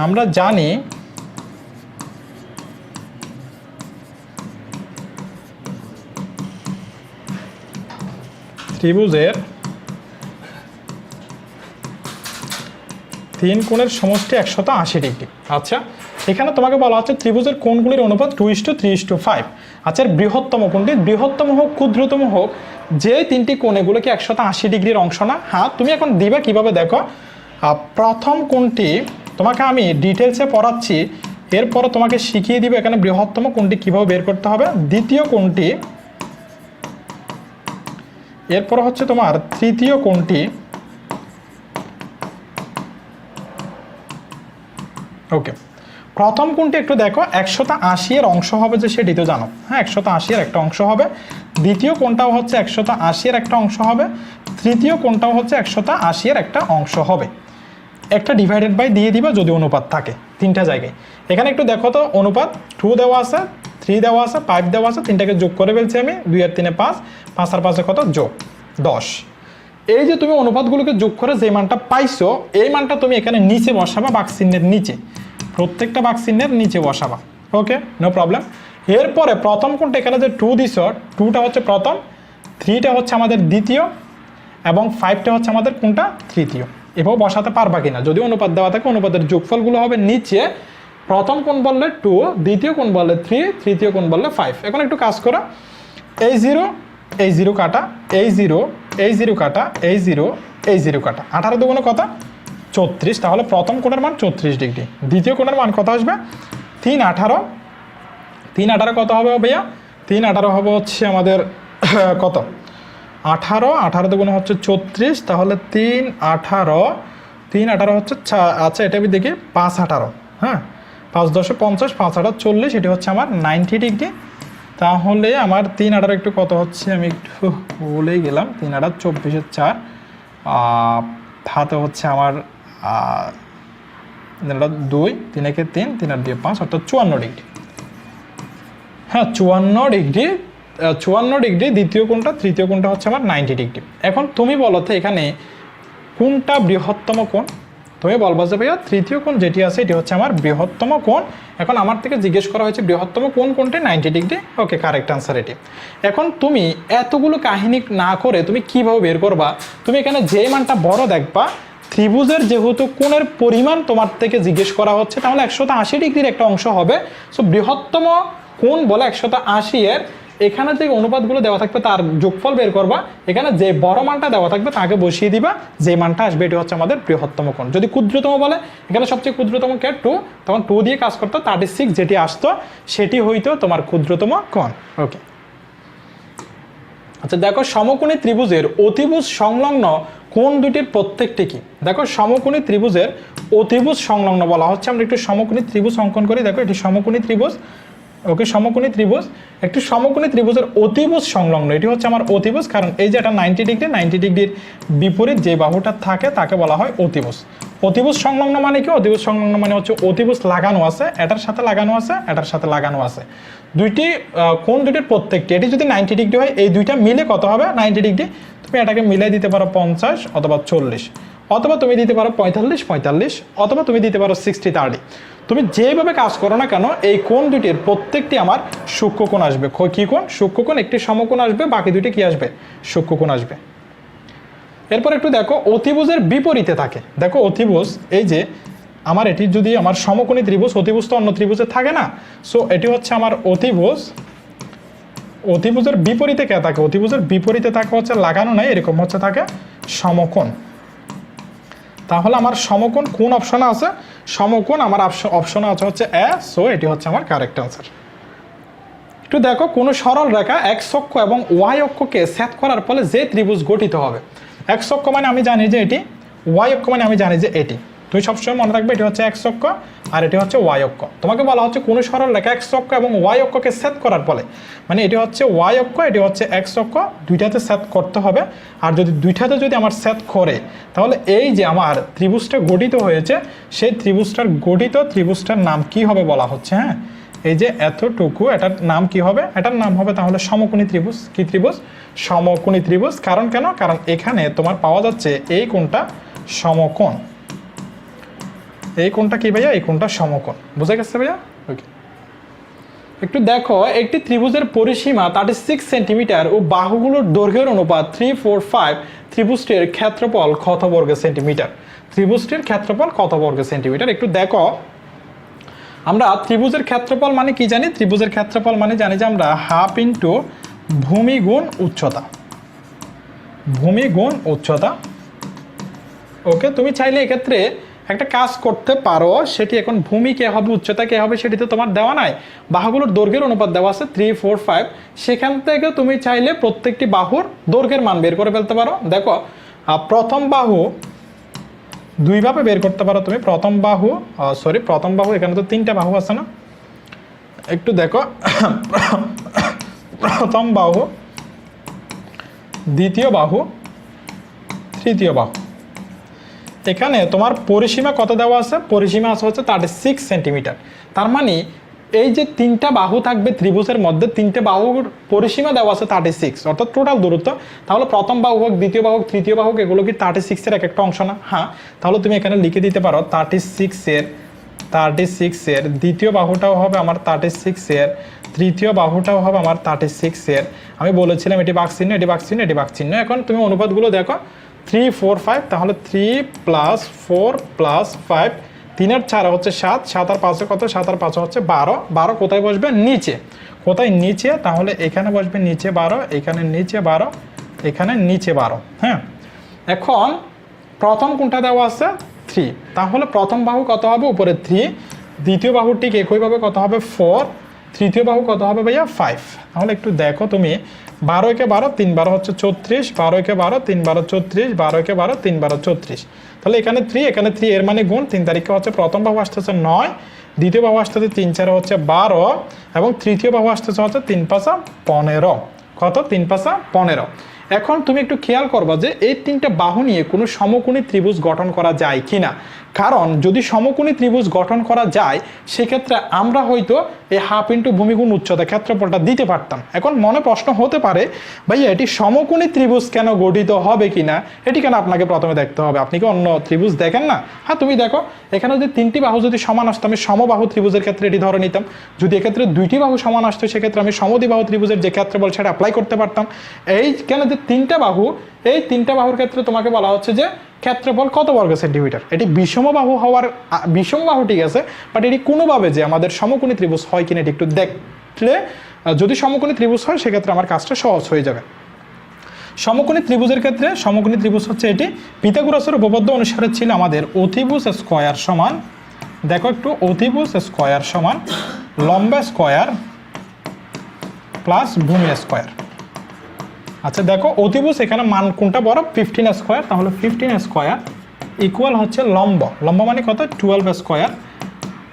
আমরা জানি ত্রিভুজের তিন কোণের সমষ্টি 180 ডিগ্রি। আচ্ছা, এখানে তোমাকে বলা হচ্ছে ত্রিভুজের কোণগুলির অনুপাত 2:3:5। আচ্ছা, বৃহত্তম কোণটি, বৃহত্তম হোক ক্ষুদ্রতম হোক, যে তিনটি কোণ এগুলো কি 180 ডিগ্রির অংশ না? হ্যাঁ, তুমি এখন দিবা কিভাবে দেখো। প্রথম কোণটি তোমাকে আমি ডিটেলসে পড়াচ্ছি, এরপরে তোমাকে শিখিয়ে দিব এখানে বৃহত্তম কোণটি কিভাবে বের করতে হবে। দ্বিতীয় কোণটি, এরপর হচ্ছে তোমার তৃতীয় কোণটি। ওকে, প্রথম কোণটি একটু দেখো, 180 এর অংশ হবে যে সেটি তো জানো। হ্যাঁ, 180 এর একটা অংশ হবে। দ্বিতীয় কোণটাও হচ্ছে 180 এর একটা অংশ হবে। তৃতীয় কোণটাও হচ্ছে 180 এর একটা অংশ হবে। একটা ডিভাইডেড বাই দিয়ে দিবা যদি অনুপাত থাকে তিনটা জায়গায়। এখানে একটু দেখো তো, অনুপাত 2 দেওয়া আছে, 3 দেওয়া আছে, 5 দেওয়া আছে, তিনটাকে যোগ করে ফেলছি আমি। 2 আর 3 5, 5 আর 5 কত? যোগ 10। এই যে তুমি অনুপাতগুলোকে যোগ করে যে মানটা পাইছো এই মানটা তুমি এখানে নিচে বসাবা, বাক্সচিহ্নের নিচে, প্রত্যেকটা বাক্সচিহ্নের নিচে বসাবা। ওকে, নো প্রবলেম। এরপরে প্রথম কোনটা এখানে যে 2 দিছ, 2টা হচ্ছে প্রথম, 3টা হচ্ছে আমাদের দ্বিতীয় এবং 5টা হচ্ছে আমাদের কোনটা তৃতীয়। এভাবে বসাতে পারবা কিনা, যদি অনুপাত দেওয়া থাকে অনুপাতের যোগফলগুলো হবে নিচে, প্রথম কোণ বললে 2, দ্বিতীয় কোণ বললে 3, তৃতীয় কোণ বললে 5। এখন একটু কাজ করো, এই 0 এই 0 কাটা, এই 0 এই 0 কাটা, এই 0 এই 0 কাটা, 18 দুগুণে কত 34। তাহলে প্রথম কোণের মান 34 ডিগ্রি, দ্বিতীয় কোণের মান কত আসবে 3 18, 3 18 কত হবে ভাইয়া, 3 18 হবে হচ্ছে আমাদের কত 18, 18 দুগুণে হচ্ছে 34, তাহলে 3 18, 3 18 হচ্ছে আচ্ছা এটা আমি দেখি 5 18, হ্যাঁ 5 10 50, 5 18 40, এটি হচ্ছে আমার 90 ডিগ্রি। তাহলে আমার 3 18 একটু কত হচ্ছে আমি একটু বলেই গেলাম, 3 18 24 4, হাতে হচ্ছে আমার 2, 3 একে 3, 3 আর 2 5, অর্থাৎ 54 ডিগ্রি। হ্যাঁ 54 ডিগ্রি, 54 ডিগ্রি দ্বিতীয় কোণটা, তৃতীয় কোণটা হচ্ছে আমার 90 ডিগ্রি। এখন তুমি বলো তো এখানে কোনটা বৃহত্তম কোণ? তুমি বলবা যে ভাইয়া তৃতীয় কোণ যেটি আছে এটি হচ্ছে আমার বৃহত্তম কোণ। এখন আমার থেকে জিজ্ঞেস করা হয়েছে বৃহত্তম কোণ কোনটি, 90 ডিগ্রি। ওকে, কারেক্ট আনসার এটি। এখন তুমি এতগুলো কাহিনী না করে তুমি কিভাবে বের করবা, তুমি এখানে যে মানটা বড় দেখবা, ত্রিভুজের যেহেতু কোণের পরিমাণ তোমার থেকে জিজ্ঞেস করা হচ্ছে, তাহলে 180 ডিগ্রির একটা অংশ হবে। সো বৃহত্তম কোণ বলে 180 এর এখানে যে অনুপাতগুলো দেওয়া থাকবে তার যোগফল বের করবা, এখানে যে বড় মানটা দেওয়া থাকবে তাকে বসিয়ে দিবা, যে মানটা আসবে এটি হচ্ছে আমাদের বৃহত্তম কোণ। যদি ক্ষুদ্রতম বলে এখানে সবচেয়ে ক্ষুদ্রতম কে 2, তখন 2 দিয়ে কাজ করতো, 36 যেটি আসতো সেটি হইতো তোমার ক্ষুদ্রতম কোণ। ওকে, আচ্ছা দেখো সমকোণী ত্রিভুজের অতিভুজ সংলগ্ন কোণ দুটির প্রত্যেকটি কি? দেখো সমকোণী ত্রিভুজের অতিভুজ সংলগ্ন বলা হচ্ছে, আমরা একটু সমকোণী ত্রিভুজ অঙ্কন করি। দেখো এটি সমকোণী ত্রিভুজ। ওকে, সমকোণী ত্রিভুজ, একটি সমকোণী ত্রিভুজের অতিভুজ সংলগ্ন, এটি হচ্ছে আমার অতিভুজ, কারণ এই যে এটা 90 ডিগ্রি, 90 ডিগ্রির বিপরীত যে বাহুটা থাকে তাকে বলা হয় অতিভুজ। অতিভুজ সংলগ্ন মানে কি? অতিভুজ সংলগ্ন মানে হচ্ছে অতিভুজ লাগানো আছে, এটার সাথে লাগানো আছে, এটার সাথে লাগানো আছে, দুইটি কোণ দুটির প্রত্যেকটি, এটি যদি 90 ডিগ্রি হয় এই দুইটা মিলে কত হবে 90 ডিগ্রি। তুমি এটাকে মিলাই দিতে পারো 50 অথবা 40, অথবা তুমি দিতে পারো 45 45, অথবা তুমি দিতে পারো 60 30। তুমি যেভাবে কাজ করো না কেন এই কোণ দুটির প্রত্যেকটি আমার সূক্ষ্মকোণ আসবে। কি কোণ? সূক্ষ্মকোণ। একটি সমকোণ আসবে, বাকি দুটি কি আসবে? সূক্ষ্মকোণ আসবে। এরপর একটু দেখো অতিভুজের বিপরীতে থাকে। দেখো অতিভুজ, এই যে আমার এটি যদি আমার সমকোণী ত্রিভুজ, অতিভুজ তো অন্য ত্রিভুজে থাকে না, সো এটি হচ্ছে আমার অতিভুজ। অতিভুজের বিপরীতে কে থাকে? অতিভুজের বিপরীতে থাকে হচ্ছে লাগানো নাই, এরকম হচ্ছে থাকে সমকোণ। তাহলে আমার সমকোণ কোন অপশনে আছে? সমকোণ আমার অপশনে আছে হচ্ছে এ, সো এটি হচ্ছে আমার কারেক্ট আনসার। একটু দেখো কোন সরল রেখা এক্স অক্ষ এবং ওয়াই অক্ষকে ছেদ করার ফলে যে ত্রিভুজ গঠিত হবে। এক্স অক্ষ মানে আমি জানি যে এটি, ওয়াই অক্ষ মানে আমি জানি যে এটি। তুমি সবসময় মনে রাখবে এটি হচ্ছে এক্স অক্ষ আর এটি হচ্ছে ওয়াই অক্ষ। তোমাকে বলা হচ্ছে কোন সরল রেখা এক্স অক্ষ এবং ওয়াই অক্ষকে ছেদ করার ফলে, মানে এটি হচ্ছে ওয়াই অক্ষ, এটি হচ্ছে এক্স অক্ষ, দুইটাতে ছেদ করতে হবে। আর যদি দুইটাতে যদি আমার ছেদ করে, তাহলে এই যে আমার ত্রিভুজটা গঠিত হয়েছে সেই ত্রিভুজটার নাম কি হবে বলা হচ্ছে। হ্যাঁ, এই যে এতটুকু, এটার নাম কি হবে? এটার নাম হবে তাহলে সমকোণী ত্রিভুজ। কি ত্রিভুজ? সমকোণী ত্রিভুজ। কারণ কেন? কারণ এখানে তোমার পাওয়া যাচ্ছে এই কোণটা সমকোণ, এই কোণটা কি ভাইয়া? এই কোণটা সমকোণ। বুঝা গেছে ভাইয়া? ওকে, একটু দেখো একটি ত্রিভুজের পরিসীমা 36 সেন্টিমিটার ও বাহুগুলোর দৈর্ঘ্যের অনুপাত 3 4 5, ত্রিভুজটির ক্ষেত্রফল কত বর্গ সেন্টিমিটার? ত্রিভুজটির ক্ষেত্রফল কত বর্গ সেন্টিমিটার? একটু দেখো, আমরা ত্রিভুজের ক্ষেত্রফল মানে কি জানি? ত্রিভুজের ক্ষেত্রফল মানে জানি যে আমরা হাফ ইন্টু ভূমি গুণ উচ্চতা, ভূমি গুণ উচ্চতা। ওকে, তুমি চাইলে এক্ষেত্রে একটা কাজ করতে পারো, সেটি এখন ভূমি কে হবে উচ্চতা কে হবে সেটি তো তোমার দেওয়া নাই, বাহুগুলোর দৈর্ঘ্যের অনুপাত দেওয়া আছে 3 4 5, সেখান থেকে তুমি চাইলে প্রত্যেকটি বাহুর দৈর্ঘ্যের মান বের করে ফেলতে পারো। দেখো প্রথম বাহু দুইভাবে বের করতে পারো তুমি। প্রথম বাহু এখানে তো 3টা বাহু আছে না, একটু দেখো প্রথম বাহু, দ্বিতীয় বাহু, তৃতীয় বাহু। এখানে তোমার পরিসীমা কত দেওয়া আছে? পরিসীমা আছে হচ্ছে 36 সেন্টিমিটার। তার মানে এই যে তিনটা বাহু থাকবে ত্রিভুজের মধ্যে, তিনটে বাহুর পরিসীমা দেওয়া আছে 36, অর্থাৎ টোটাল দূরত্ব। তাহলে প্রথম বাহু হোক, দ্বিতীয় বাহু হোক, তৃতীয় বাহু হোক, এগুলো কি 36-এর এক একটা অংশ না? হ্যাঁ, তাহলে তুমি এখানে লিখে দিতে পারো 36-এর দ্বিতীয় বাহুটাও হবে আমার 36-এর, তৃতীয় বাহুটাও হবে আমার 36-এর। আমি বলেছিলাম এটি বাকচিহ্ন, এটি বাকচিহ্ন, এটি বাকচিহ্ন। এখন তুমি অনুপাতগুলো দেখো 3, 4, 5, তাহলে 3 + 4 + 5, 3 আর 4 হচ্ছে 7, 7 আর 5 কত? 7 আর 5 হচ্ছে 12, 12 কোথায় বসবে? নিচে। কোথায়? নিচে। তাহলে এখানে বসবে নিচে 12, এখানে নিচে 12, এখানে নিচে 12। হ্যাঁ, এখন প্রথম কোনটা দেওয়া আছে? 3, তাহলে প্রথম বাহু কত হবে? উপরে 3, দ্বিতীয় বাহু ঠিক একইভাবে কত হবে? 4, তৃতীয় বাহু কত হবে ভাইয়া? 5। তাহলে একটু দেখো তুমি, 12 একে 12, 3 12 হচ্ছে 34, 12 একে 12, 3 12 34, 12 একে 12, 3 12 34। তাহলে এখানে 3, এখানে 3, এর মানে গুণ। 3 তারিখে হচ্ছে প্রথম বাহু আসতেছে 9, দ্বিতীয় বাহু আসতেছে 3 4 হচ্ছে 12, এবং তৃতীয় বাহু আসতেছে হচ্ছে 3 5 15। কত? 3 5 15। এখন তুমি একটু খেয়াল করবা যে এই তিনটা বাহু নিয়ে কোনো সমকোণী ত্রিভুজ গঠন করা যায় কিনা। কারণ যদি সমকোণী ত্রিভুজ গঠন করা যায়, সেক্ষেত্রে আমরা হয়তো এই হাফ ইন্টু ভূমিগুণ উচ্চতা ক্ষেত্রফলটা দিতে পারতাম। এখন মনে প্রশ্ন হতে পারে, ভাইয়া এটি সমকোণী ত্রিভুজ কেন গঠিত হবে কিনা, এটি কেন আপনাকে প্রথমে দেখতে হবে? আপনি কি অন্য ত্রিভুজ দেখেন না? হ্যাঁ, তুমি দেখো এখানে যদি তিনটি বাহু যদি সমান আসতো, আমি সমবাহু ত্রিভুজের ক্ষেত্রে এটি ধরে নিতাম। যদি এক্ষেত্রে দুইটি বাহু সমান আসতো, সেক্ষেত্রে আমি সমদ্বিবাহু ত্রিভুজের যে ক্ষেত্রফল সেটা অ্যাপ্লাই করতে পারতাম। এই কেন যে তিনটা বাহু, এই তিনটা বাহুর ক্ষেত্রে তোমাকে বলা হচ্ছে যে ক্ষেত্রফল কত বর্গ সেন্টিমিটার। এটি বিষমবাহু হওয়ার, বিষমবাহু ঠিক আছে, বাট এটি কোনোভাবে যে আমাদের সমকোণী ত্রিভুজ হয় কিনা এটি একটু দেখলে, যদি সমকোণী ত্রিভুজ হয় সেক্ষেত্রে আমার কাজটা সহজ হয়ে যাবে। সমকোণী ত্রিভুজের ক্ষেত্রে সমকোণী ত্রিভুজ হচ্ছে এটি পিথাগোরাসের উপপাদ্য অনুসারে ছিল আমাদের অতিভুজ স্কয়ার সমান, দেখো একটু, অতিভুজ স্কয়ার সমান লম্ব স্কয়ার প্লাস ভূমি স্কয়ার। আচ্ছা দেখো, অতিভুজ এখানে মান কোনটা বড়? 15 স্কয়ার। তাহলে 15 স্কয়ার ইকুয়াল হচ্ছে লম্ব, লম্ব মানে কত? 12 স্কয়ার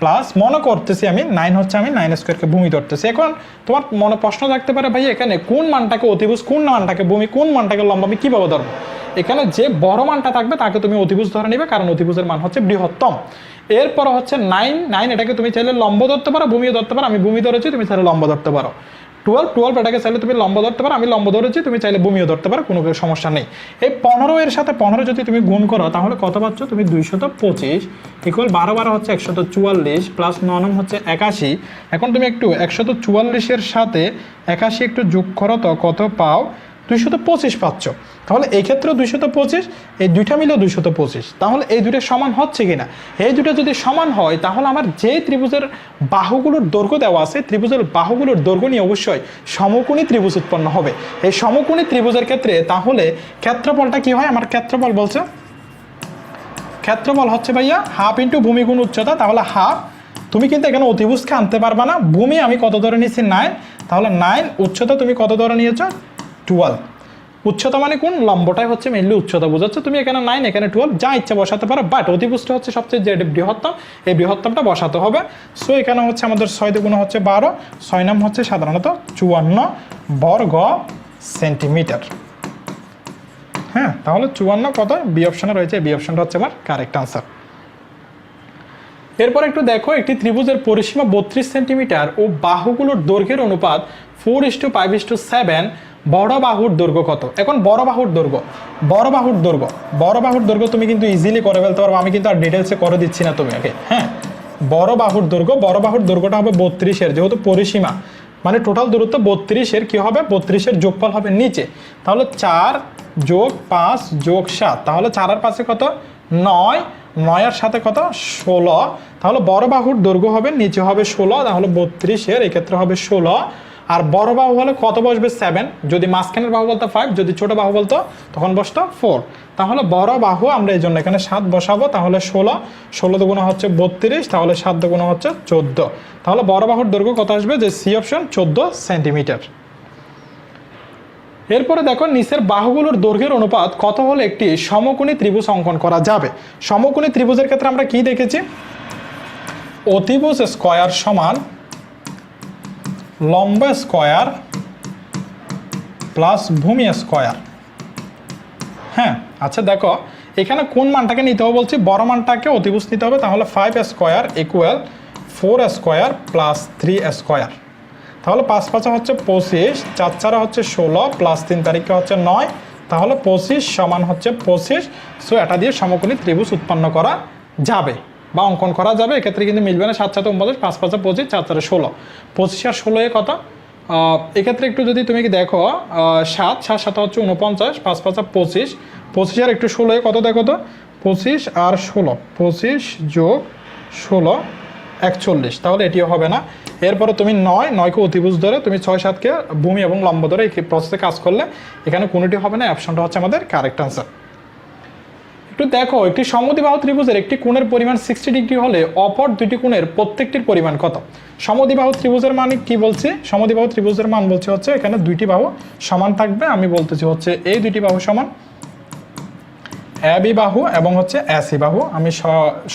প্লাস, মনে করতেছি আমি 9 হচ্ছে, আমি 9 স্কয়ারকে ভূমি ধরতেছি। এখন তোমার মনে প্রশ্ন থাকতে পারে, ভাই এখানে কোন মানটাকে অতিভুজ, কোন মানটাকে ভূমি, কোন মানটাকে লম্ব আমি কীভাবে ধরবো? এখানে যে বড় মানটা থাকবে তাকে তুমি অতিভুজ ধরে নিবে, কারণ অতিভুজের মান হচ্ছে বৃহত্তম। এরপর হচ্ছে 9, এটাকে তুমি চাইলে লম্ব ধরতে পারো, ভূমিও ধরতে পারো। আমি ভূমি ধরেছি, তুমি চাইলে লম্ব ধরতে পারো। 12 এটাকে চাইলে তুমি লম্ব ধরতে পারো, আমি লম্ব ধরেছি, তুমি চাইলে ভূমিও ধরতে পারো, কোনো সমস্যা নেই। এই 15 এর সাথে 15 যদি তুমি গুণ করো, তাহলে কত পাচ্ছ তুমি? 225 ইকুয়াল 12 12 হচ্ছে 144 প্লাস 9 হচ্ছে 81। এখন তুমি একটু 144-এর সাথে 81 একটু যোগ করো, তো কত পাও? 225 পাচ্ছ। তাহলে এই ক্ষেত্রে 225, এই দুইটা মিলে 225। তাহলে এই দুইটা সমান হচ্ছে কিনা? এই দুটো যদি সমান হয়, তাহলে আমার যে ত্রিভুজের বাহুগুলোর দৈর্ঘ্য দেওয়া আছে, ত্রিভুজের বাহুগুলোর দৈর্ঘ্য নিয়ে অবশ্যই সমকোণী ত্রিভুজ উৎপন্ন হবে। এই সমকোণী ত্রিভুজের ক্ষেত্রে তাহলে ক্ষেত্রফলটা কি হয়? আমার ক্ষেত্রফল বলছে, ক্ষেত্রফল হচ্ছে ভাইয়া হাফ ইন্টু ভূমি গুণ উচ্চতা। তাহলে হাফ, তুমি কিন্তু এখানে অতিভুজকে আনতে পারবা না। ভূমি আমি কত ধরে নিয়েছি? 9। তাহলে 9, উচ্চতা তুমি কত ধরে নিয়েছ? 12। উচ্চতা মানে কোন? লম্বটাই হচ্ছে মেইনলি উচ্চতা বোঝাচ্ছে। তুমি এখানে 9, এখানে 12, যা ইচ্ছা বসাতে পারো, বাট অতিভুজটা হচ্ছে সবচেয়ে যে বৃহত্তম, এই বৃহত্তমটা বসাতে হবে। সো এখানে হচ্ছে আমাদের 6 × 2 হচ্ছে 12, 6 নাম হচ্ছে সাধারণত 54 বর্গ সেন্টিমিটার। হ্যাঁ, তাহলে 54 কত? বি অপশনে রয়েছে, বি অপশনটা হচ্ছে আমার কারেক্ট আনসার। এরপর একটু দেখো, একটি ত্রিভুজের পরিসীমা 32 সেন্টিমিটার ও বাহুগুলোর দৈর্ঘ্যের অনুপাত 4:5:7, বড় বাহুর দৈর্ঘ্য কত? এখন বড় বাহুর দৈর্ঘ্য তুমি কিন্তু ইজিলি করে ফেলতে পারবো, আমি কিন্তু আর ডিটেলসে করে দিচ্ছি না তোমাকে। হ্যাঁ, বড় বাহুর দৈর্ঘ্যটা হবে 32-এর, যেহেতু পরিসীমা মানে টোটাল দূরত্ব 32-এর কি হবে? 32-এর যোগফল হবে নিচে। তাহলে 4 + 5 + 7, তাহলে 4 আর 5 কত? 9, 9 এর সাথে কত? 16। তাহলে বড় বাহুর দৈর্ঘ্য হবে নিচে হবে 16, তাহলে 32-এর এক্ষেত্রে হবে 16। আর বড় বাহু হলে কত বসবে? 7। যদি মাঝখানের বাহু বলতো 5, যদি ছোট বাহু বলতো তখন বসতো 4। তাহলে বড় বাহু আমরা এই জন্য এখানে 7 বসাবো। তাহলে 16 দুগুণ হচ্ছে 32, তাহলে 7 দুগুণ হচ্ছে 14। তাহলে বড় বাহুর দৈর্ঘ্য কত আসবে? যে সি অপশন, 14 সেন্টিমিটার। এরপরে দেখো, নিচের বাহুগুলোর দৈর্ঘ্যের অনুপাত কত হলে একটি সমকোণী ত্রিভুজ অঙ্কন করা যাবে? সমকোণী ত্রিভুজের ক্ষেত্রে আমরা কি দেখেছি? অতিভুজ স্কয়ার সমান লম্ব স্কয়ার প্লাস ভূমি স্কয়ার। হ্যাঁ, আচ্ছা দেখো এখানে কোন মানটাকে নিতে হবে বলছি? বড় মানটাকে অতিভুজ নিতে হবে। তাহলে 5 square equal 4 square plus 3 square. তাহলে 5 5 হচ্ছে 25, 4 4 হচ্ছে 16 প্লাস 3 তারিখে হচ্ছে 9, তাহলে 25 সমান হচ্ছে 25। সো এটা দিয়ে সমকোণী ত্রিভুজ উৎপন্ন করা যাবে বা অঙ্কন করা যাবে। এক্ষেত্রে কিন্তু মিলবে না 7 7 29, 5 5 25, 4 4 16, 25 আর 16 এ কত? এক্ষেত্রে একটু যদি তুমি দেখো 7 7 7 হচ্ছে 49, 5 5 25, 25 আর একটু 16 এ কত দেখো তো? 25 আর 16, 25 যোগ 16 41, তাহলে এটিও হবে না। এরপরে তুমি 9কে অতিভুজ ধরে তুমি 6 7কে ভূমি এবং লম্ব ধরে এই প্রসেসে কাজ করলে এখানে কোনোটি হবে না, অপশনটা হচ্ছে আমাদের কারেক্ট আনসার। একটু দেখো, একটি সমদ্বিবাহু ত্রিভুজের একটি কোণের পরিমাণ 60 ডিগ্রি হলে অপর দুটি কোণের প্রত্যেকটির পরিমাণ কত? সমদ্বিবাহু ত্রিভুজের মানে কি বলছি? সমদ্বিবাহু ত্রিভুজের মান বলছে হচ্ছে এখানে দুইটি বাহু সমান থাকবে। আমি বলতেছি হচ্ছে এই দুইটি বাহু সমান এবি বাহু এবং হচ্ছে এসি বাহু। আমি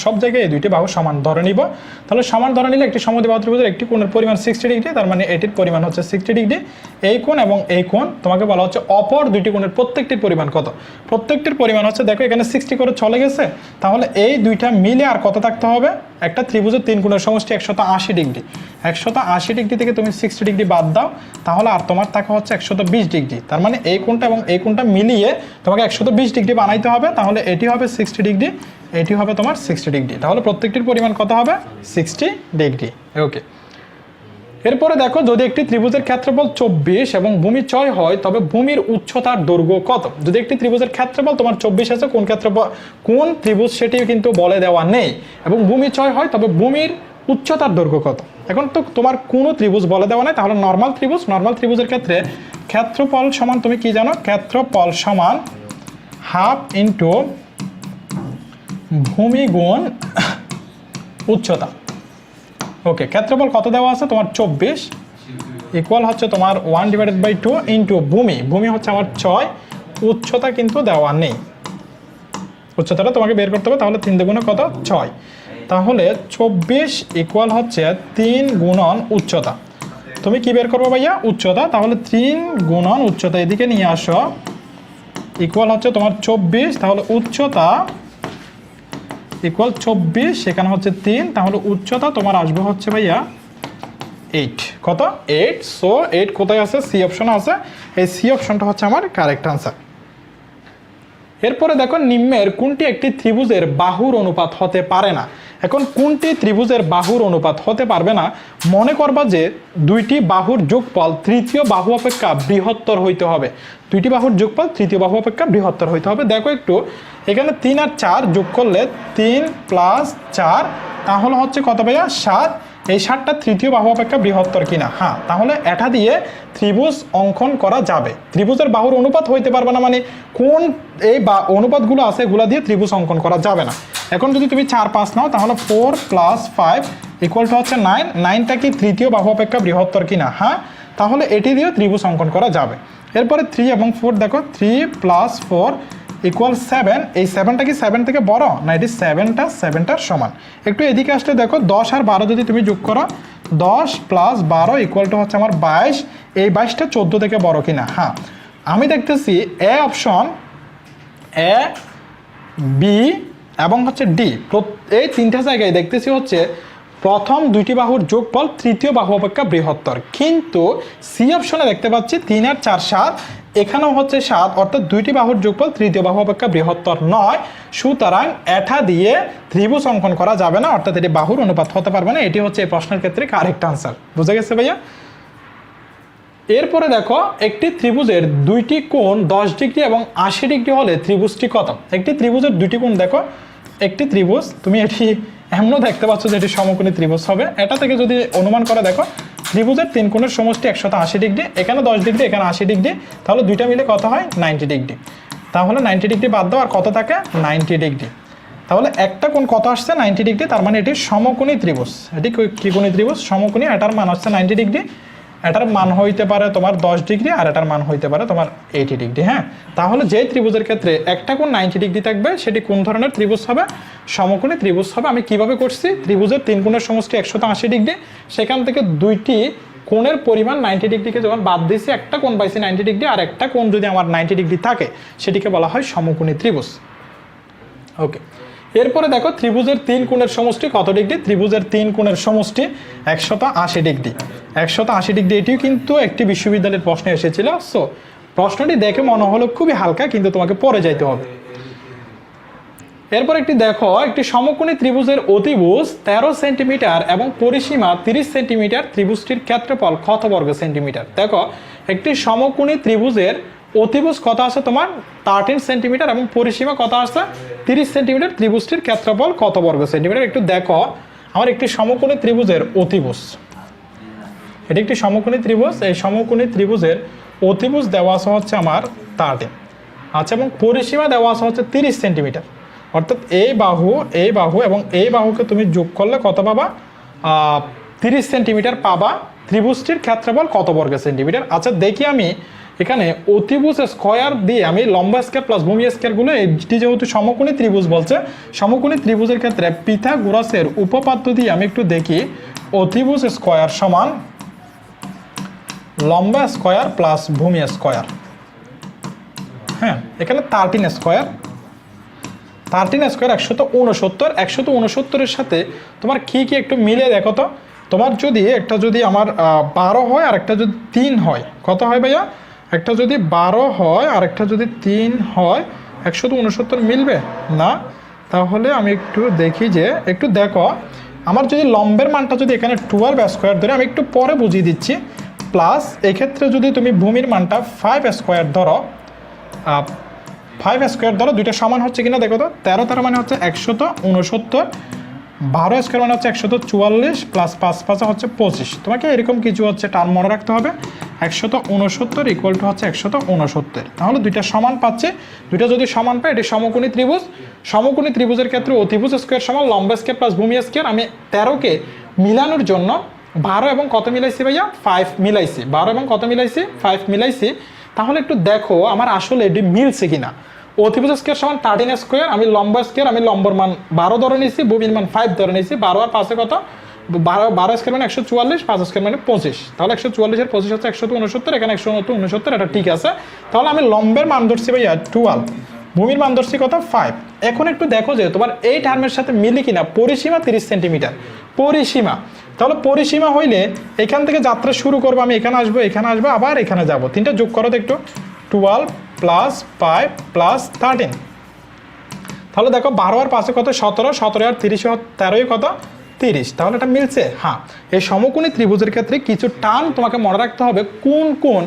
সব জায়গায় এই দুইটি বাহু সমান ধরে নিব। তাহলে সমান ধরে নিলে একটি সমদ্বিবাহু ত্রিভুজের একটি কোণের পরিমাণ 60 ডিগ্রি, তার মানে এটির পরিমাণ হচ্ছে 60 ডিগ্রি। এই কোণ এবং এই কোণ তোমাকে বলা হচ্ছে অপর দুইটি কোণের প্রত্যেকটির পরিমাণ কত? প্রত্যেকটির পরিমাণ হচ্ছে, দেখো এখানে 60 করে চলে গেছে, তাহলে এই দুইটা মিলে আর কত থাকতে হবে? একটা ত্রিভুজের 3 কোণের সমষ্টি 180 ডিগ্রি। 180 ডিগ্রি থেকে তুমি 60 ডিগ্রি বাদ দাও, তাহলে আর তোমার থাকা হচ্ছে 120 ডিগ্রি। তার মানে এই কোণটা এবং এই কোণটা মিলিয়ে তোমাকে 120 ডিগ্রি বানাইতে হবে। তাহলে এটি হবে 60 ডিগ্রি, এটি হবে তোমার 60 ডিগ্রি। তাহলে প্রত্যেকটির পরিমাণ কত হবে? 60 ডিগ্রি। ওকে, এরপরে দেখো, যদি একটি ত্রিভুজের ক্ষেত্রফল 24 এবং ভূমি 6 হয় তবে ভূমির উচ্চতার দৈর্ঘ্য কত? যদি একটি ত্রিভুজের ক্ষেত্রফল তোমার 24 আছে, কোন ত্রিভুজ সেটি কিন্তু বলে দেওয়া নেই, এবং ভূমি 6 হয় তবে ভূমির উচ্চতার দৈর্ঘ্য কত? এখন তো তোমার কোনো ত্রিভুজ বলে দেওয়া নেই, তাহলে নর্মাল ত্রিভুজের ক্ষেত্রে ক্ষেত্রফল সমান তুমি কি জানো? ক্ষেত্রফল সমান হাফ ইন্টু ভূমি গুণ উচ্চতা। ওকে, ক্ষেত্রফল কত দেওয়া আছে তোমার? 24 ইকুয়াল হচ্ছে তোমার 1/2 ইন্টু ভূমি হচ্ছে আমার 6, উচ্চতা কিন্তু দেওয়া নেই, উচ্চতাটা তোমাকে বের করতে হবে। তাহলে 3 দুগুণে কত? 6, তাহলে 24 ইকুয়াল হচ্ছে 3 গুণন উচ্চতা। তুমি কি বের করবো ভাইয়া? উচ্চতা। তাহলে 3 গুণন উচ্চতা এদিকে নিয়ে আসো, ইকুয়াল হচ্ছে তোমার 24। তাহলে উচ্চতা ইকুয়াল 24, সেখানে হচ্ছে 3, তাহলে উচ্চতা তোমার আসবে হচ্ছে ভাইয়া 8। কত? 8। সো 8 কোথায় আছে? সি অপশনে আছে। এই সি অপশনটা হচ্ছে আমার কারেক্ট আনসার। এরপরে দেখো, নিম্নের কোনটি একটি ত্রিভুজের বাহুর অনুপাত হতে পারে না? এখন কোনটি ত্রিভুজের বাহুর অনুপাত হতে পারবে না? মনে করবা যে দুইটি বাহুর যোগফল তৃতীয় বাহু অপেক্ষা বৃহত্তর হইতে হবে। দুইটি বাহুর যোগফল তৃতীয় বাহু অপেক্ষা বৃহত্তর হইতে হবে। দেখো একটু, এখানে 3 আর 4 যোগ করলে 3 + 4 তাহলে হচ্ছে কত ভাইয়া? 7। এই 7টা তৃতীয় বাহু অপেক্ষা বৃহত্তর কিনা? হ্যাঁ, তাহলে এটা দিয়ে ত্রিভুজ অঙ্কন করা যাবে। ত্রিভুজের বাহুর অনুপাত হইতে পারবে না মানে কোন এই অনুপাতগুলো আছে এগুলো দিয়ে ত্রিভুজ অঙ্কন করা যাবে না। এখন যদি তুমি 4 5 নাও, তাহলে 4 + 5 ইকুয়াল টু হচ্ছে 9। 9টা কি তৃতীয় বাহু অপেক্ষা বৃহত্তর কিনা? হ্যাঁ, তাহলে এটি দিয়ে ত্রিভুজ অঙ্কন করা যাবে। এরপরে 3 এবং 4 দেখো, 3 + 4 ইকুয়াল 7। এই 7টা কি 7 থেকে বড়? না, এটি 7টার সমান। একটু এদিকে আসলে দেখো, 10 আর 12 যদি তুমি যোগ করো, 10 + 12 ইকুয়াল টু হচ্ছে আমার 22। এই 22টা 14 থেকে বড় কিনা? হ্যাঁ, আমি দেখতেছি এ অপশন, এ, বি এবং হচ্ছে ডি, এই 3টা জায়গায় দেখতেছি হচ্ছে প্রথম দুইটি বাহুর যোগফল তৃতীয় বাহু অপেক্ষা বৃহত্তর। কিন্তু সি অপশনে দেখতে পাচ্ছি 3 আর 4 7, এখানেও হচ্ছে 7, অর্থাৎ দুইটি বাহুর যোগফল তৃতীয় বাহু অপেক্ষা বৃহত্তর নয়। সুতরাং এটা দিয়ে ত্রিভুজ অঙ্কন করা যাবে না, অর্থাৎ এটি বাহুর অনুপাত হতে পারবে না। এটি হচ্ছে এই প্রশ্নের ক্ষেত্রে কারেক্ট আনসার। বুঝা গেছে ভাইয়া? এরপরে দেখো, একটি ত্রিভুজের দুইটি কোণ 10 ডিগ্রি এবং 80 ডিগ্রি হলে ত্রিভুজটি কত? একটি ত্রিভুজের দুইটি কোণ, দেখো একটি ত্রিভুজ, তুমি এটি এমনও দেখতে পাচ্ছ যে এটি সমকোণী ত্রিভুজ হবে। এটা থেকে যদি অনুমান করে দেখো, ত্রিভুজের 3 কোণের সমষ্টি 180 ডিগ্রি, এখানে 10 ডিগ্রি, এখানে 80 ডিগ্রি, তাহলে দুইটা মিলে কত হয়? 90 ডিগ্রি। তাহলে 90 ডিগ্রি বাদ দাও, আর কত থাকে? 90 ডিগ্রি। তাহলে একটা কোণ কত আসছে? 90 ডিগ্রি। তার মানে এটি সমকোণী ত্রিভুজ। এটি কি কোণী ত্রিভুজ? সমকোণী। এটার মান হচ্ছে 90 ডিগ্রি। এটার মান হইতে পারে তোমার 10 ডিগ্রি, আর এটার মান হইতে পারে তোমার 80 ডিগ্রি। হ্যাঁ, তাহলে যে ত্রিভুজের ক্ষেত্রে একটা কোণ 90 ডিগ্রি থাকবে সেটি কোন ধরনের ত্রিভুজ হবে? সমকোণী ত্রিভুজ হবে। আমি কিভাবে করছি? ত্রিভুজের 3 কোণের সমষ্টি 180 ডিগ্রি, সেখান থেকে দুইটি কোণের পরিমাণ 90 ডিগ্রিকে যখন বাদ দিয়েছি, একটা কোণ পাইছি 90 ডিগ্রি, আর একটা কোণ যদি আমার 90 ডিগ্রি থাকে সেটিকে বলা হয় সমকোণী ত্রিভুজ। ওকে, এরপরে দেখো ত্রিভুজের 3 কোণের সমষ্টি কত ডিগ্রি? ত্রিভুজের 3 কোণের সমষ্টি 180 ডিগ্রি। 180 ডিগ্রি, এটিও কিন্তু একটি বিশ্ববিদ্যালয়ের প্রশ্নে এসেছিল। সো প্রশ্নটি দেখে মনে হলো খুবই হালকা, কিন্তু তোমাকে পরে যাইতে হবে। এরপর একটি দেখো, একটি সমকোণী ত্রিভুজের অতিভুজ 13 সেন্টিমিটার এবং পরিসীমা 30 সেন্টিমিটার, ত্রিভুজটির ক্ষেত্রফল কত বর্গ সেন্টিমিটার? দেখো একটি সমকোণী ত্রিভুজের অতিভুজ কত আছে তোমার 13 সেন্টিমিটার এবং পরিসীমা কত আছে 30 সেন্টিমিটার, ত্রিভুজটির ক্ষেত্রফল কত বর্গ সেন্টিমিটার? একটু দেখো, আমার একটি সমকোণী ত্রিভুজের অতিভুজ, এটি একটি সমকোণী ত্রিভুজ, এই সমকোণী ত্রিভুজের অতিভুজ দেওয়া আছে হচ্ছে আমার 13, আচ্ছা, এবং পরিসীমা দেওয়া আছে হচ্ছে 30 সেন্টিমিটার। অর্থাৎ এই বাহু এবং এই বাহুকে তুমি যোগ করলে কত পাবা? 30 সেন্টিমিটার পাবা। ত্রিভুজটির ক্ষেত্রফল কত বর্গ সেন্টিমিটার? আচ্ছা দেখি আমি এখানে অতিভুজ স্কয়ার দিয়ে আমি লম্বা স্কয়ার প্লাস ভূমি স্কয়ারগুলো, এটি যেহেতু সমকোণী ত্রিভুজ বলছে, সমকোণী ত্রিভুজের ক্ষেত্রে পিথাগোরাসের উপপাদ্য দিয়ে আমি একটু দেখি। অতিভুজ স্কয়ার সমান লম্বা স্কয়ার প্লাস ভূমি স্কয়ার। হ্যাঁ, এখানে 13 স্কয়ার 169, 169-এর সাথে তোমার কি একটু মিলে দেখো তো। তোমার যদি একটা যদি আমার 12 হয় আর একটা যদি 3 হয়, কত হয় ভাইয়া? একটা যদি 12 হয় আর একটা যদি 3 হয়, 169 মিলবে না। তাহলে আমি একটু দেখি যে, একটু দেখো আমার যদি লম্বের মানটা যদি এখানে 12 স্কোয়ার ধরে, আমি একটু পরে বুঝিয়ে দিচ্ছি, প্লাস এক্ষেত্রে যদি তুমি ভূমির মানটা 5 স্কোয়ার ধরো, 5 স্কোয়ার ধরো, দুইটা সমান হচ্ছে কিনা দেখো তো। 13 মানে হচ্ছে 169, 12 স্কোয়ার মানে হচ্ছে 144, প্লাস 5 হচ্ছে 25। তোমাকে এরকম কিছু হচ্ছে টার্ম মনে রাখতে হবে। 169 ইকুয়াল টু হচ্ছে 169। তাহলে দুইটা সমান পাচ্ছে, দুইটা যদি সমান পায় এটি সমকোণী ত্রিভুজ। সমকোণী ত্রিভুজের ক্ষেত্রে অতিভুজ স্কোয়ার সমান লম্বা স্কোয়ার প্লাস ভূমি স্কোয়ার। আমি 13কে মিলানোর জন্য 12 এবং কত মিলাইছি ভাইয়া? 5 মিলাইছি। 12 এবং কত মিলাইছি? 5 মিলাইছি। তাহলে একটু দেখো আমার আসলে এটি মিলছে কিনা। অতিভুজ স্কোয়ার সমান 13 স্কোয়ার, আমি লম্বা স্কোয়ার, আমি লম্বর মান 12 ধরে নিয়েছি, ভূমির মান 5 ধরে নিয়েছি। 12 আর 5 কত? 12 স্কোয়ার মানে 144, 5 স্কোয়ার মানে 25। তাহলে 144-এর 25 হচ্ছে 169, এখানে 169, এটা ঠিক আছে। তাহলে আমি লম্বের মান ধরছি ভাইয়া 12, ভূমির মান ধরছি কত? 5। এখন একটু দেখো যে তোমার এই টার্মের সাথে মিলে কিনা। পরিসীমা 30 সেন্টিমিটার, পরিসীমা, তাহলে পরিসীমা হইলে এখান থেকে যাত্রা শুরু করবো, আমি এখানে আসবো, আবার এখানে যাবো। তিনটা যোগ করো তো একটু, 12 প্লাস 5 প্লাস 13। তাহলে দেখো 12 আর 5 কত? 17, 17 আর 30 13 কত? 30। তাহলে এটা মিলছে। হ্যাঁ, এই সমকোণী ত্রিভুজের ক্ষেত্রে কিছু টার্ম তোমাকে মনে রাখতে হবে, কোন কোন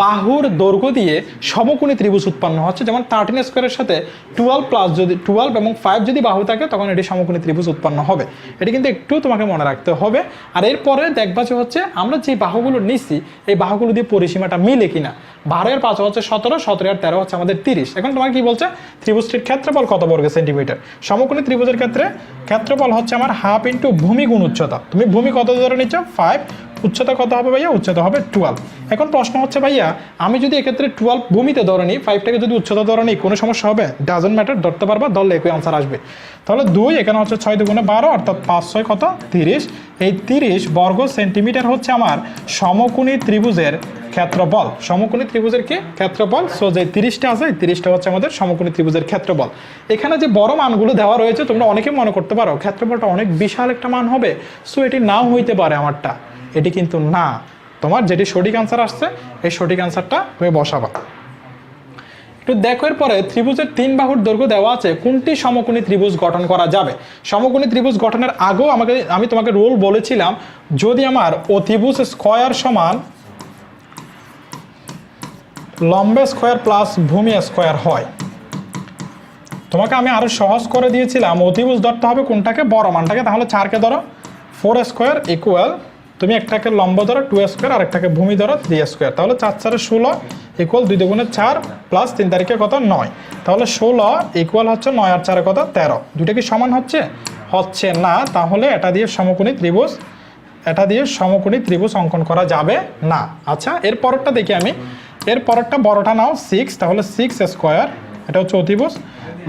বাহুর দৈর্ঘ্য দিয়ে সমকোণী ত্রিভুজ উৎপন্ন হচ্ছে। যেমন 13 স্কোয়ারের সাথে 12 প্লাস যদি 12 এবং 5 যদি বাহু থাকে, তখন এটি সমকোণী ত্রিভুজ উৎপন্ন হবে। এটি কিন্তু একটু তোমাকে মনে রাখতে হবে। আর এরপরে দেখবা যে হচ্ছে আমরা যে বাহুগুলো নিচ্ছি, এই বাহুগুলো দিয়ে পরিসীমাটা মিলে কিনা। 12 আর 5 হচ্ছে 17, 17 আর 13 হচ্ছে আমাদের 30। এখন তোমার কি বলছে? ত্রিভুজটির ক্ষেত্রফল কত বর্গ সেন্টিমিটার? সমকোণী ত্রিভুজের ক্ষেত্রে ক্ষেত্রফল হচ্ছে আমার হাফ ইন্টু ভূমি গুণ উচ্চতা। তুমি ভূমি কত ধরে নিচ্ছ? 5, উচ্চতা কত হবে ভাইয়া? উচ্চতা হবে 12। এখন প্রশ্ন হচ্ছে ভাইয়া, আমি যদি এক্ষেত্রে 12 ভূমিতে ধরে নিই, 5টাকে যদি উচ্চতা ধরে নিই, কোনো সমস্যা হবে? ডাজন্ট ম্যাটার, ধরতে পারবা, ধরলে একই আনসার আসবে। তাহলে 2, এখানে হচ্ছে 6 দুগুণে 12, অর্থাৎ 5 6 কত? 30। এই 30 বর্গ সেন্টিমিটার হচ্ছে আমার সমকোণী ত্রিভুজের ক্ষেত্রফল। সমকোণী ত্রিভুজের কি? ক্ষেত্রফল। সো যে 30টা আছে, 30টা হচ্ছে আমাদের সমকোণী ত্রিভুজের ক্ষেত্রফল। এখানে যে বড় মানগুলো দেওয়া রয়েছে, তোমরা অনেকে মনে করতে পারো ক্ষেত্রফলটা অনেক বিশাল একটা মান হবে, সো এটি নাও হইতে পারে আমারটা। এটি কিন্তু না, তোমার যেটি সঠিক আনসার আসছে, এই সঠিক আনসারটা তুমি বসাবা। একটু দেখো, এরপরে ত্রিভুজের 3 বাহুর দৈর্ঘ্য দেওয়া আছে, কোনটি সমকোণী ত্রিভুজ গঠন করা যাবে? সমকোণী ত্রিভুজ গঠনের আগেও আমি তোমাকে রুল বলেছিলাম, যদি আমার অতিভুজ স্কয়ার সমান লম্বা স্কয়ার প্লাস ভূমি স্কয়ার হয়, তোমাকে আমি আরো সহজ করে দিয়েছিলাম। অতিভুজ ধরতে হবে কোনটাকে? বড় মানটাকে। তাহলে 4কে ধরো, 4 স্কয়ার ইকুয়াল, তুমি একটাকে লম্ব ধরো 2 স্কয়ার, আর একটাকে ভূমি ধরো 3 স্কয়ার। তাহলে 4 4 16 ইকুয়াল 2 দুগুণে 4 প্লাস 3 তারিখে কত? 9। তাহলে 16 ইকুয়াল হচ্ছে 9 আর 4 কত? 13। দুইটা কি সমান হচ্ছে? হচ্ছে না। তাহলে এটা দিয়ে সমকোণী ত্রিভুজ অঙ্কন করা যাবে না। আচ্ছা, এর পরেরটা দেখি আমি। এর পরেরটা বড়টা নাও, 6। তাহলে 6 স্কয়ার, এটা হচ্ছে অতিভুজ।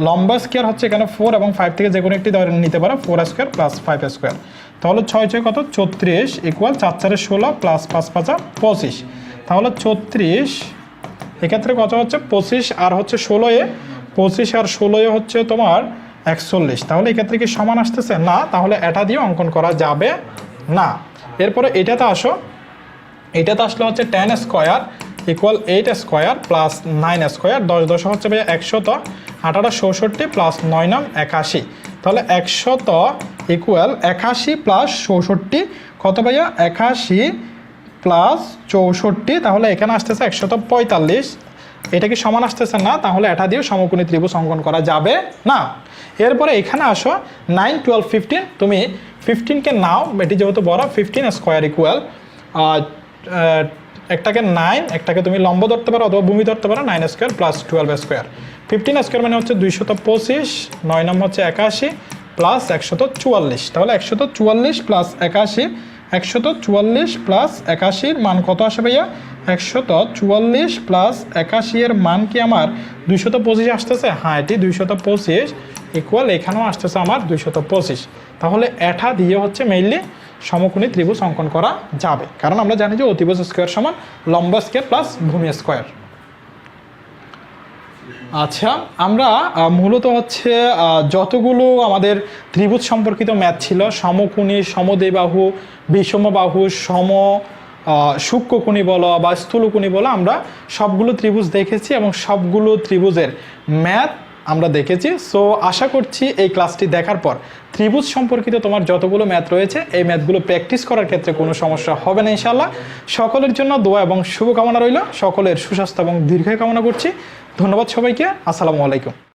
লম্বা স্কয়ার হচ্ছে এখানে 4 এবং 5 থেকে যে কোনো একটি ধরে নিতে পারো, 4 স্কয়ার প্লাস 5 স্কয়ার। তাহলে 6 6 কত? 34 ইকুয়াল 4 4 16 প্লাস 5 5 25। তাহলে 34, এক্ষেত্রে কত হচ্ছে? 25 আর হচ্ছে 16 এ, 25 আর 16 এ হচ্ছে তোমার 41, তাহলে এক্ষেত্রে কি সমান আসতেছে না, তাহলে এটা দিয়ে অঙ্কন করা যাবে না। এরপরে এটাতে আসো, এটাতে আসলে হচ্ছে 10 square equal 8 square plus 9 square, 10 10 হচ্ছে ভাইয়া 100, 18 64 প্লাস 9 9 81, তাহলে 100 ইকুয়াল 81 প্লাস 64 কত ভাইয়া 81 প্লাস 64, তাহলে এখানে আসতেছে 145, এটা কি সমান আসতেছে না, তাহলে এটা দিয়ে সমকোণী ত্রিভুজ অঙ্কন করা যাবে না। এরপরে এখানে আসো 9 12 15, তুমি 15কে নাও, এটি যেহেতু বড়, 15 স্কোয়ার ইকুয়াল একটাকে 9, একটাকে তুমি লম্ব ধরতে পারো অথবা ভূমি ধরতে পারো, 9 স্কোয়ার প্লাস 12 স্কোয়ার, 15 স্কোয়ার মানে হচ্ছে 225, 9 নম্বর হচ্ছে 81 প্লাস 144, তাহলে 144 প্লাস 81, 144 প্লাস 81 মান কত আসে ভাইয়া 144 প্লাস 81 এর মান কি আমার 225 আসতেছে, হ্যাঁ এটি 225 ইকুয়াল এখানেও আসতেছে আমার 225, তাহলে এটা দিয়ে হচ্ছে মেইনলি সমকোণী ত্রিভুজ অঙ্কন করা যাবে, কারণ আমরা জানি যে অতিভুজ স্কোয়ার সমান লম্ব স্কোয়ার প্লাস ভূমি স্কোয়ার। আচ্ছা, আমরা মূলত হচ্ছে যতগুলো আমাদের ত্রিভুজ সম্পর্কিত ম্যাথ ছিল, সমকোণী, সমদ্বিবাহু, বিষমবাহু, সূক্ষ্মকোণী বলো বা স্থূলকোণী বলো, আমরা সবগুলো ত্রিভুজ দেখেছি এবং সবগুলো ত্রিভুজের ম্যাথ আমরা দেখেছি। সো আশা করছি এই ক্লাসটি দেখার পর ত্রিভুজ সম্পর্কিত তোমার যতগুলো ম্যাথ রয়েছে এই ম্যাথগুলো প্র্যাকটিস করার ক্ষেত্রে কোনো সমস্যা হবে না ইনশাআল্লাহ। সকলের জন্য দোয়া এবং শুভকামনা রইল, সকলের সুস্বাস্থ্য এবং দীর্ঘায়ু কামনা করছি। ধন্যবাদ সবাইকে, আসসালামু আলাইকুম।